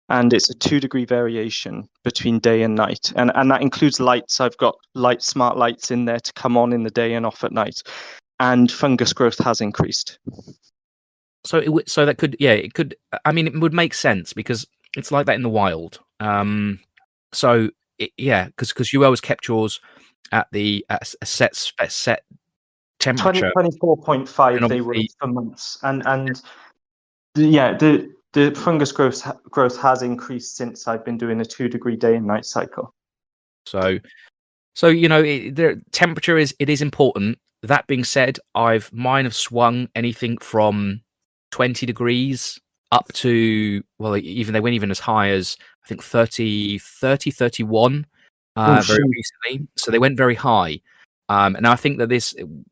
And it's a 2-degree variation between day and night. And that includes lights. I've got smart lights in there to come on in the day and off at night. And fungus growth has increased. So that could, it could, I mean, it would make sense because it's like that in the wild. Because you always kept yours at a set temperature. 24.5 they were for months. And the the fungus growth has increased since I've been doing a 2-degree day and night cycle. So the temperature is important. That being said, mine have swung anything from 20 degrees up to, well, they went even as high as I think 30, 31 very recently. So they went very high. And I think that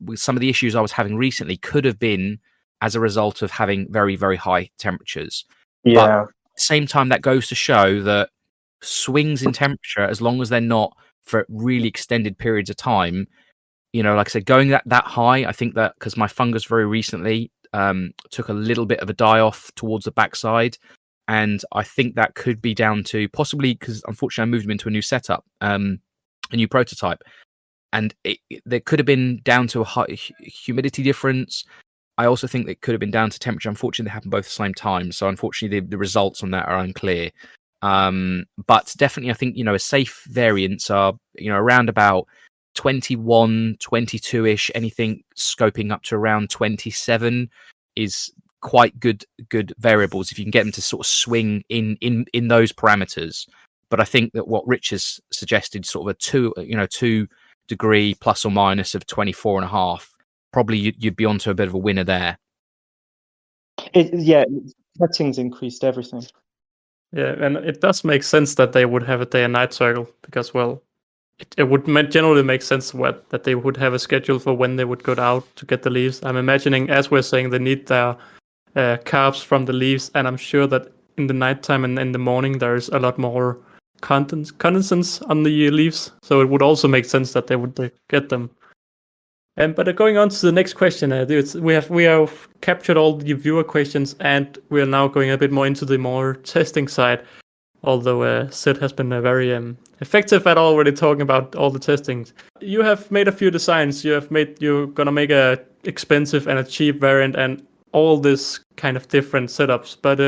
with some of the issues I was having recently could have been as a result of having very, very high temperatures. Yeah. But at the same time, that goes to show that swings in temperature, as long as they're not for really extended periods of time, like I said, going that high, I think that because my fungus very recently took a little bit of a die off towards the backside, and I think that could be down to possibly because unfortunately I moved them into a new setup, a new prototype, and there could have been down to a high humidity difference. I also think it could have been down to temperature. Unfortunately, they happened both at the same time, so unfortunately the results on that are unclear. But definitely I think a safe variants are around about 21, 22-ish, anything scoping up to around 27 is quite good variables if you can get them to sort of swing in those parameters. But I think that what Rich has suggested, sort of a 2 degree plus or minus of 24.5, probably you'd be onto a bit of a winner there. Settings increased everything. Yeah, and it does make sense that they would have a day and night cycle because, well, it would generally make sense that they would have a schedule for when they would go out to get the leaves. I'm imagining, as we're saying, they need their carbs from the leaves, and I'm sure that in the nighttime and in the morning there's a lot more condensance on the leaves, so it would also make sense that they would get them. But going on to the next question, we have captured all the viewer questions, and we are now going a bit more into the more testing side. Although Sid has been very effective at already talking about all the testings. You have made a few designs. You're gonna make a expensive and a cheap variant, and all this kind of different setups. But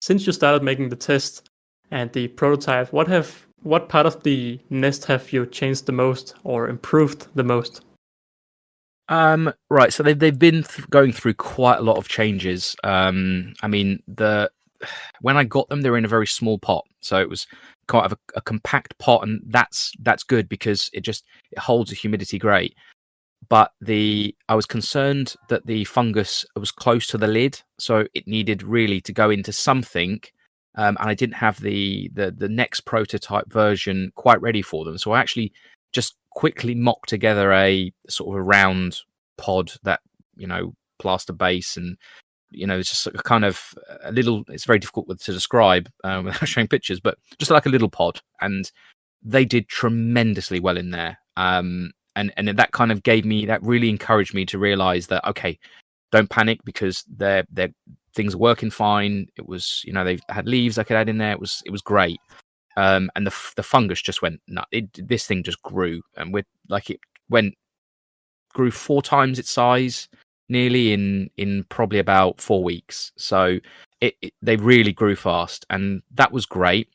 since you started making the test and the prototype, what part of the nest have you changed the most or improved the most? Right, so they've been going through quite a lot of changes. I mean, when I got them, they were in a very small pot, so it was kind of a compact pot, and that's good because it holds the humidity great. But I was concerned that the fungus was close to the lid, so it needed really to go into something, and I didn't have the next prototype version quite ready for them. So I actually just quickly mocked together a sort of a round pod that plaster base, and it's just a kind of a little. It's very difficult to describe without showing pictures, but just like a little pod, and they did tremendously well in there. And that kind of really encouraged me to realize that okay, don't panic because their things are working fine. It was they've had leaves I could add in there. It was great. And the fungus just went nuts. This thing just grew, and grew 4 times its size nearly in probably about 4 weeks. So they really grew fast, and that was great.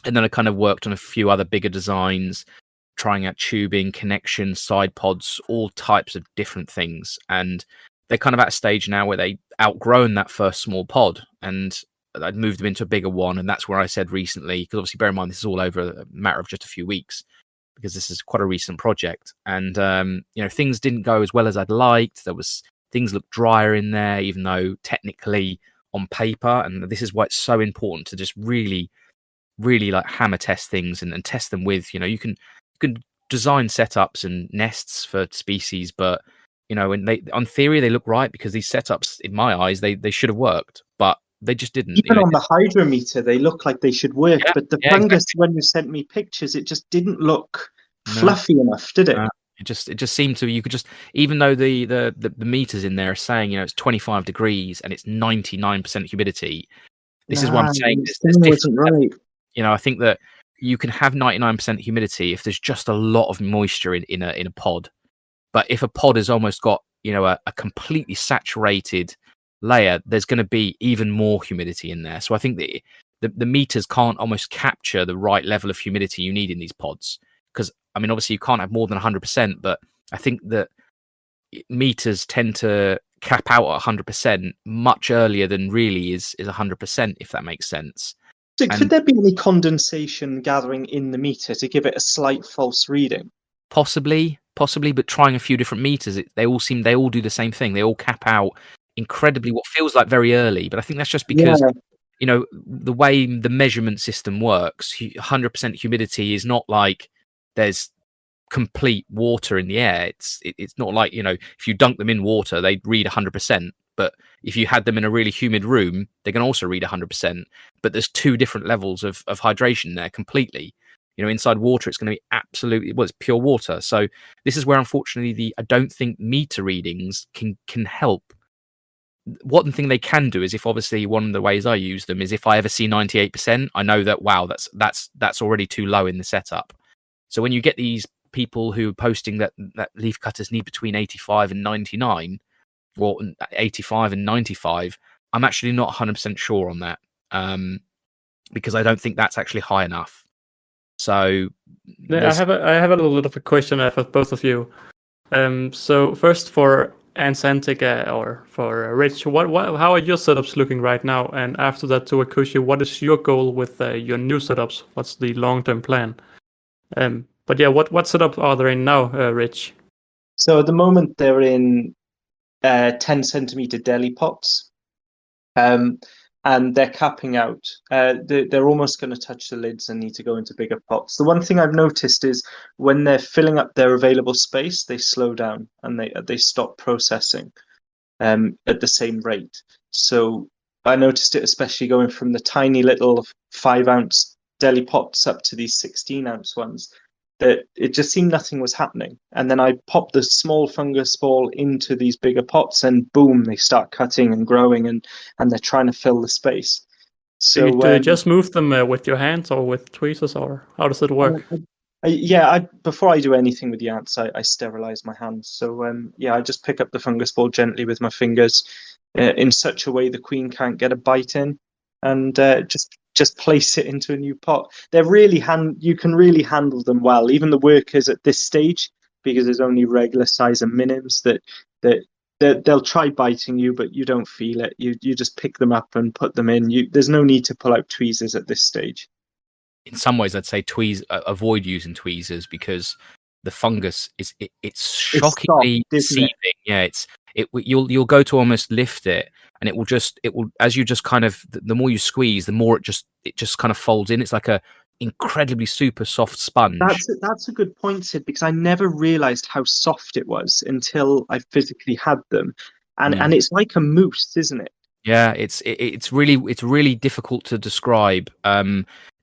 And then I kind of worked on a few other bigger designs, trying out tubing, connections, side pods, all types of different things. And they're kind of at a stage now where they outgrown that first small pod, and I'd moved them into a bigger one. And that's where I said recently, because obviously bear in mind this is all over a matter of just a few weeks, because this is quite a recent project. And things didn't go as well as I'd liked. Things looked drier in there, even though technically on paper, and this is why it's so important to just really like hammer test things and test them with, you can design setups and nests for species, but when on theory they look right, because these setups in my eyes they should have worked, but they just didn't. Even on the hydrometer they look like they should work, but the fungus, exactly. When you sent me pictures, it just didn't look fluffy enough, did it? It just seemed to, you could just, even though the meters in there are saying it's 25 degrees and it's 99% humidity, this is what I'm saying. This wasn't right. I think that you can have 99% humidity if there's just a lot of moisture in a pod. But if a pod has almost got a completely saturated layer, there's going to be even more humidity in there. So I think that the meters can't almost capture the right level of humidity you need in these pods. Because I mean, obviously you can't have more than 100%, but I think that meters tend to cap out at 100% much earlier than really is 100%, if that makes sense. So And could there be any condensation gathering in the meter to give it a slight false reading? possibly, but trying a few different meters, they all do the same thing. They all cap out incredibly what feels like very early, but I think that's just because the way the measurement system works, 100% humidity is not like there's complete water in the air. It's not like, if you dunk them in water, they read 100%. But if you had them in a really humid room, they can also read 100%. But there's two different levels of hydration there completely. Inside water, it's going to be absolutely, well, it's pure water. So this is where, unfortunately, I don't think meter readings can help. One thing they can do is, if obviously one of the ways I use them is if I ever see 98%, I know that, wow, that's already too low in the setup. So when you get these people who are posting that leaf cutters need between 85 and 99, or 85 and 95, I'm actually not 100% sure on that, because I don't think that's actually high enough. So I have a little bit of a question for both of you. So first for Ant Antic or for Rich, how are your setups looking right now? And after that, to Wakooshi, what is your goal with your new setups? What's the long-term plan? But yeah, what setup are they in now, Rich? So at the moment they're in 10 centimeter deli pots, and they're capping out. They're almost going to touch the lids and need to go into bigger pots. The one thing I've noticed is when they're filling up their available space, they slow down and they stop processing at the same rate. So I noticed it especially going from the tiny little 5-ounce deli pots up to these 16-ounce ones, that it just seemed nothing was happening. And then I popped the small fungus ball into these bigger pots, and boom, they start cutting and growing, and they're trying to fill the space. So do you just move them with your hands or with tweezers, or how does it work? Before I do anything with the ants, I sterilize my hands. So I just pick up the fungus ball gently with my fingers, in such a way the queen can't get a bite in, and just place it into a new pot. You can really handle them well. Even the workers at this stage, because there's only regular size and minims, that they'll try biting you, but you don't feel it. You just pick them up and put them in. There's no need to pull out tweezers at this stage. In some ways, I'd say avoid using tweezers, because the fungus it's shockingly deceiving. Yeah, you'll go to almost lift it, and it will as you just kind of, the more you squeeze, the more it just kind of folds in. It's like a incredibly super soft sponge. That's a good point, Sid, because I never realized how soft it was until I physically had them, and it's like a mousse, isn't it? Yeah, it's really difficult to describe.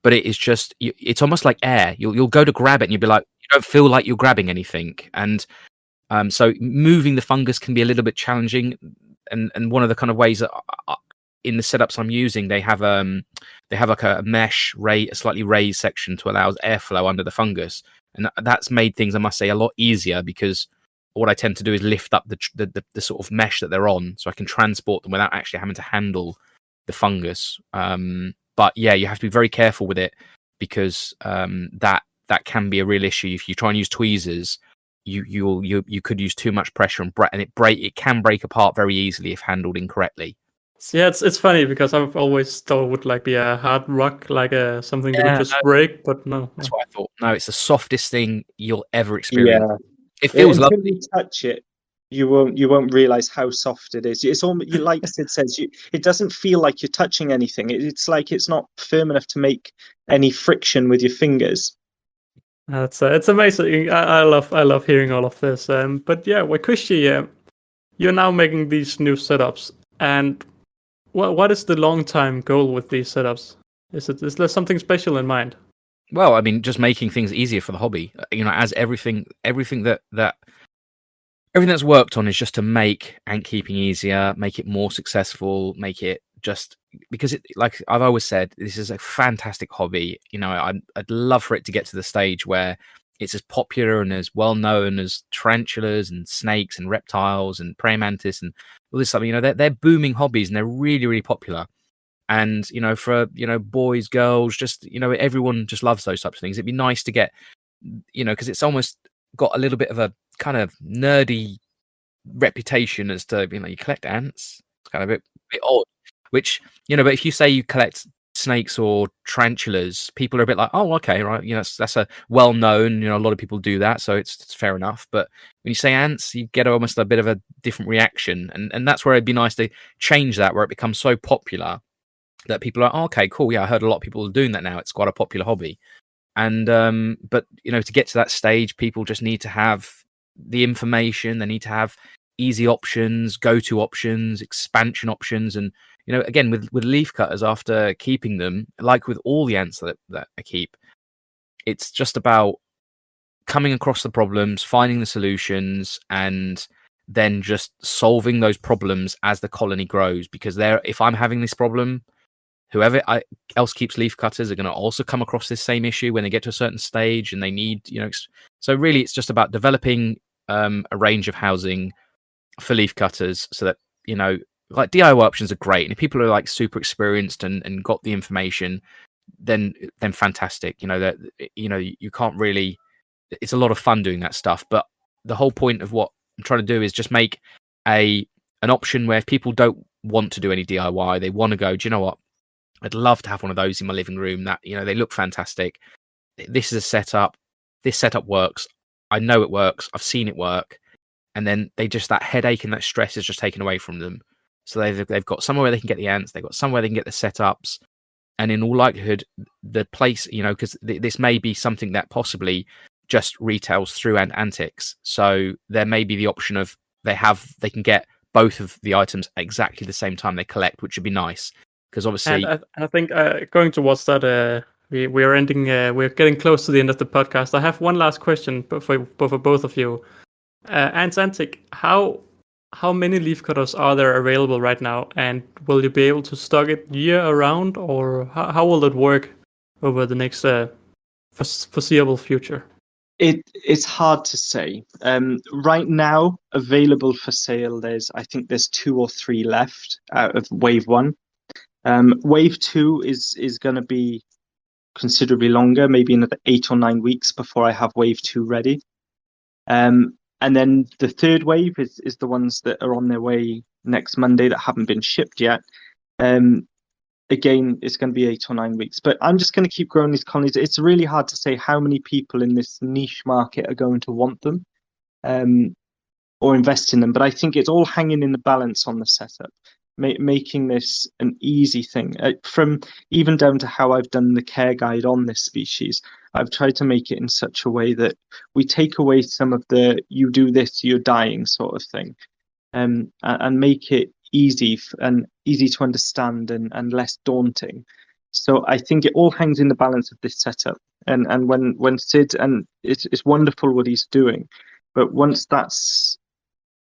But it is just, it's almost like air. You'll go to grab it and you'll be like, you don't feel like you're grabbing anything. And so moving the fungus can be a little bit challenging. And one of the kind of ways that in the setups I'm using, they have like a mesh a slightly raised section to allow airflow under the fungus, and that's made things, I must say, a lot easier, because what I tend to do is lift up the sort of mesh that they're on, so I can transport them without actually having to handle the fungus. But yeah, you have to be very careful with it, because that can be a real issue. If you try and use tweezers, you could use too much pressure, and it can break apart very easily if handled incorrectly. Yeah, it's funny, because I've always thought it would like be a hard rock, like something that would just break, but no. That's what I thought. No, it's the softest thing you'll ever experience. Yeah. It feels until lovely. you touch it, you won't realize how soft it is. It's almost, like Sid says, it doesn't feel like you're touching anything. It's like it's not firm enough to make any friction with your fingers. It's amazing. I love hearing all of this. But yeah, Wakooshi, you're now making these new setups, and what is the long-term goal with these setups? Is there something special in mind? Well, I mean, just making things easier for the hobby. As everything that's worked on is just to make ant keeping easier, make it more successful, make it just, because like I've always said, this is a fantastic hobby. I'd love for it to get to the stage where it's as popular and as well known as tarantulas and snakes and reptiles and praying mantis and all this stuff. They're booming hobbies, and they're really, really popular. And for boys, girls, just everyone just loves those types of things. It'd be nice to get, because it's almost got a little bit of a kind of nerdy reputation as to, you collect ants. It's kind of a bit odd. Which, but if you say you collect snakes or tarantulas, people are a bit like, oh, okay, right. That's a well known. A lot of people do that, so it's fair enough. But when you say ants, you get almost a bit of a different reaction, and that's where it'd be nice to change that, where it becomes so popular that people are, oh, okay, cool. Yeah, I heard a lot of people are doing that now. It's quite a popular hobby. And but to get to that stage, people just need to have the information. They need to have easy options, go-to options, expansion options, and again with leaf cutters, after keeping them, like with all the ants that I keep, it's just about coming across the problems, finding the solutions, and then just solving those problems as the colony grows. Because if I'm having this problem, whoever else keeps leaf cutters are going to also come across this same issue when they get to a certain stage, and they need, so really it's just about developing a range of housing for leaf cutters, so that, like DIY options are great. And if people are like super experienced and got the information, then fantastic. That, you can't really, it's a lot of fun doing that stuff. But the whole point of what I'm trying to do is just make an option where if people don't want to do any DIY, they want to go, do you know what? I'd love to have one of those in my living room. That, they look fantastic. This is a setup. This setup works. I know it works. I've seen it work. And then that headache and that stress is just taken away from them. So they've got somewhere where they can get the ants. They've got somewhere they can get the setups. And in all likelihood, the place, because this may be something that possibly just retails through Ant Antics. So there may be the option of they can get both of the items at exactly the same time they collect, which would be nice. Because obviously, and I think going towards that, we're ending. We're getting close to the end of the podcast. I have one last question, for both of you. Ant Antic, how many leaf cutters are there available right now, and will you be able to stock it year around, or how will it work over the next foreseeable future? It's hard to say. Right now, available for sale, I think there's 2 or 3 left out of wave 1. Wave 2 is going to be considerably longer, maybe another 8 or 9 weeks before I have wave 2 ready. And then the third wave is the ones that are on their way next Monday that haven't been shipped yet. Again, it's going to be 8 or 9 weeks, but I'm just going to keep growing these colonies. It's really hard to say how many people in this niche market are going to want them or invest in them. But I think it's all hanging in the balance on the setup, making this an easy thing. From even down to how I've done the care guide on this species, I've tried to make it in such a way that we take away some of the "you do this, you're dying" sort of thing, and make it easy to understand and less daunting. So I think it all hangs in the balance of this setup. And when Sid, and it's wonderful what he's doing, but once that's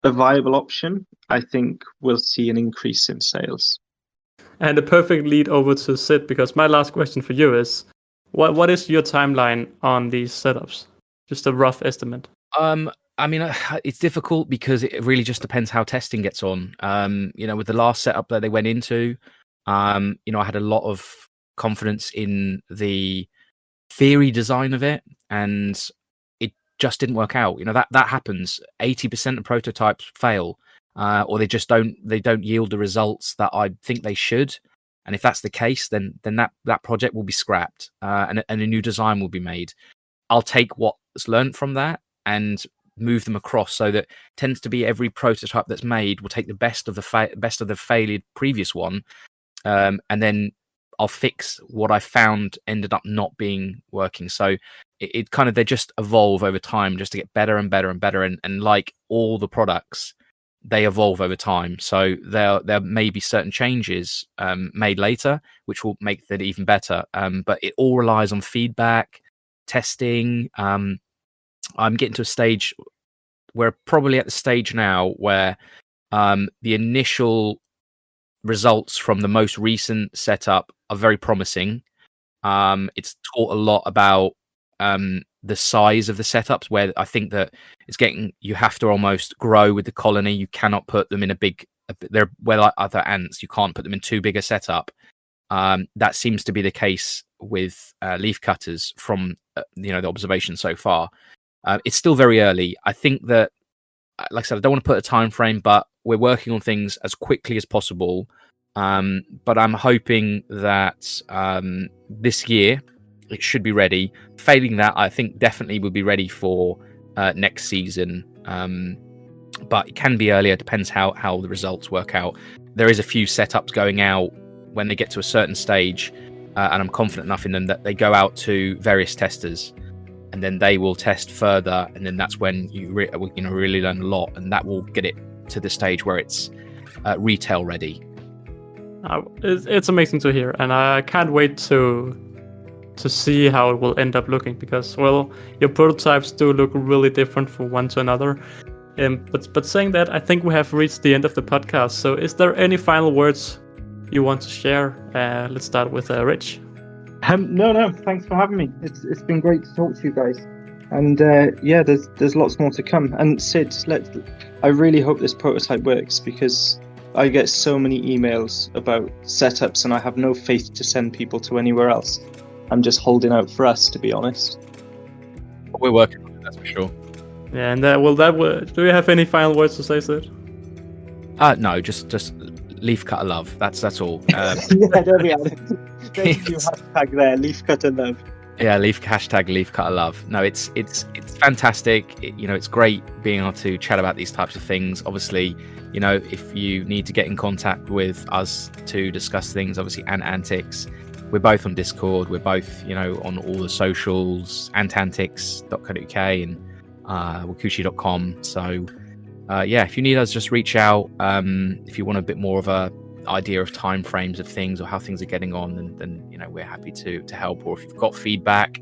a viable option, I think we'll see an increase in sales. And a perfect lead over to Sid, because my last question for you is, what is your timeline on these setups? Just a rough estimate. I mean, it's difficult because it really just depends how testing gets on. With the last setup that they went into, I had a lot of confidence in the theory design of it, and it just didn't work out. That happens. 80% of prototypes fail, or they just don't yield the results that I think they should. And if that's the case, then that project will be scrapped, and a new design will be made. I'll take what's learned from that and move them across, so that tends to be every prototype that's made will take the best of the failed previous one, and then I'll fix what I found ended up not being working. So it kind of, they just evolve over time just to get better and better and better, and like all the products, they evolve over time. So there may be certain changes made later which will make that even better, but it all relies on feedback, testing. I'm getting to a stage, we're probably at the stage now where the initial results from the most recent setup are very promising. It's taught a lot about the size of the setups, where I think that you have to almost grow with the colony. You cannot put them in they're like other ants, you can't put them in too big a setup. That seems to be the case with leaf cutters from the observation so far. It's still very early. I think that like I said, I don't want to put a time frame, but we're working on things as quickly as possible. But I'm hoping that this year it should be ready. Failing that, I think definitely we'll be ready for next season. But it can be earlier. Depends how the results work out. There is a few setups going out when they get to a certain stage, and I'm confident enough in them that they go out to various testers, and then they will test further, and then that's when you really learn a lot, and that will get it to the stage where it's retail ready. It's amazing to hear, and I can't wait to see how it will end up looking, because, well, your prototypes do look really different from one to another. But saying that, I think we have reached the end of the podcast. So is there any final words you want to share? Let's start with Rich. No, thanks for having me. It's been great to talk to you guys. And yeah, there's lots more to come. And Sid, I really hope this prototype works, because I get so many emails about setups and I have no faith to send people to anywhere else. I'm just holding out for us, to be honest. We're working on it, that's for sure. Yeah, and do you have any final words to say, Sid? No, just leaf cutter love. That's all. Yeah, there we are. There's your hashtag there, leaf cutter love. Yeah, hashtag leaf cutter love. No, it's fantastic. It's great being able to chat about these types of things. Obviously, if you need to get in contact with us to discuss things, obviously, Ant Antics. We're both on Discord. We're both, on all the socials, antantics.co.uk and wakooshi.com. So, yeah, if you need us, just reach out. If you want a bit more of a idea of time frames of things or how things are getting on, then we're happy to help. Or if you've got feedback,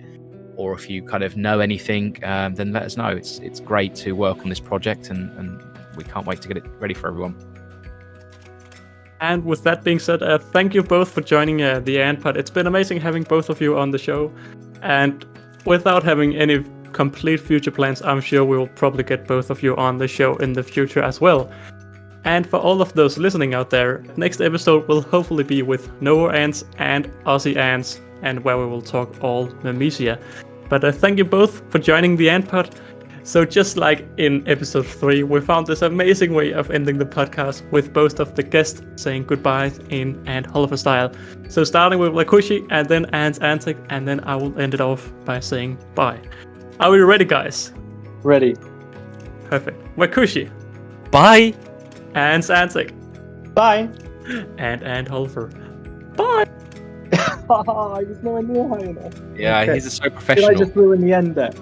or if you kind of know anything, then let us know. It's great to work on this project, and we can't wait to get it ready for everyone. And with that being said, thank you both for joining the Ant Pod. It's been amazing having both of you on the show. And without having any complete future plans, I'm sure we will probably get both of you on the show in the future as well. And for all of those listening out there, next episode will hopefully be with Noah ants and Aussie ants, and where we will talk all Myrmecia. But thank you both for joining the Ant Pod. So just like in episode 3, we found this amazing way of ending the podcast with both of the guests saying goodbye in Ant Oliver style. So starting with Wakooshi and then Ant Antic, and then I will end it off by saying bye. Are we ready, guys? Ready. Perfect. Wakooshi. Bye. Ant Antic. Bye. And Oliver. Bye. I was nowhere near high enough. Yeah, Okay. he's so professional. Did I just ruin the end there?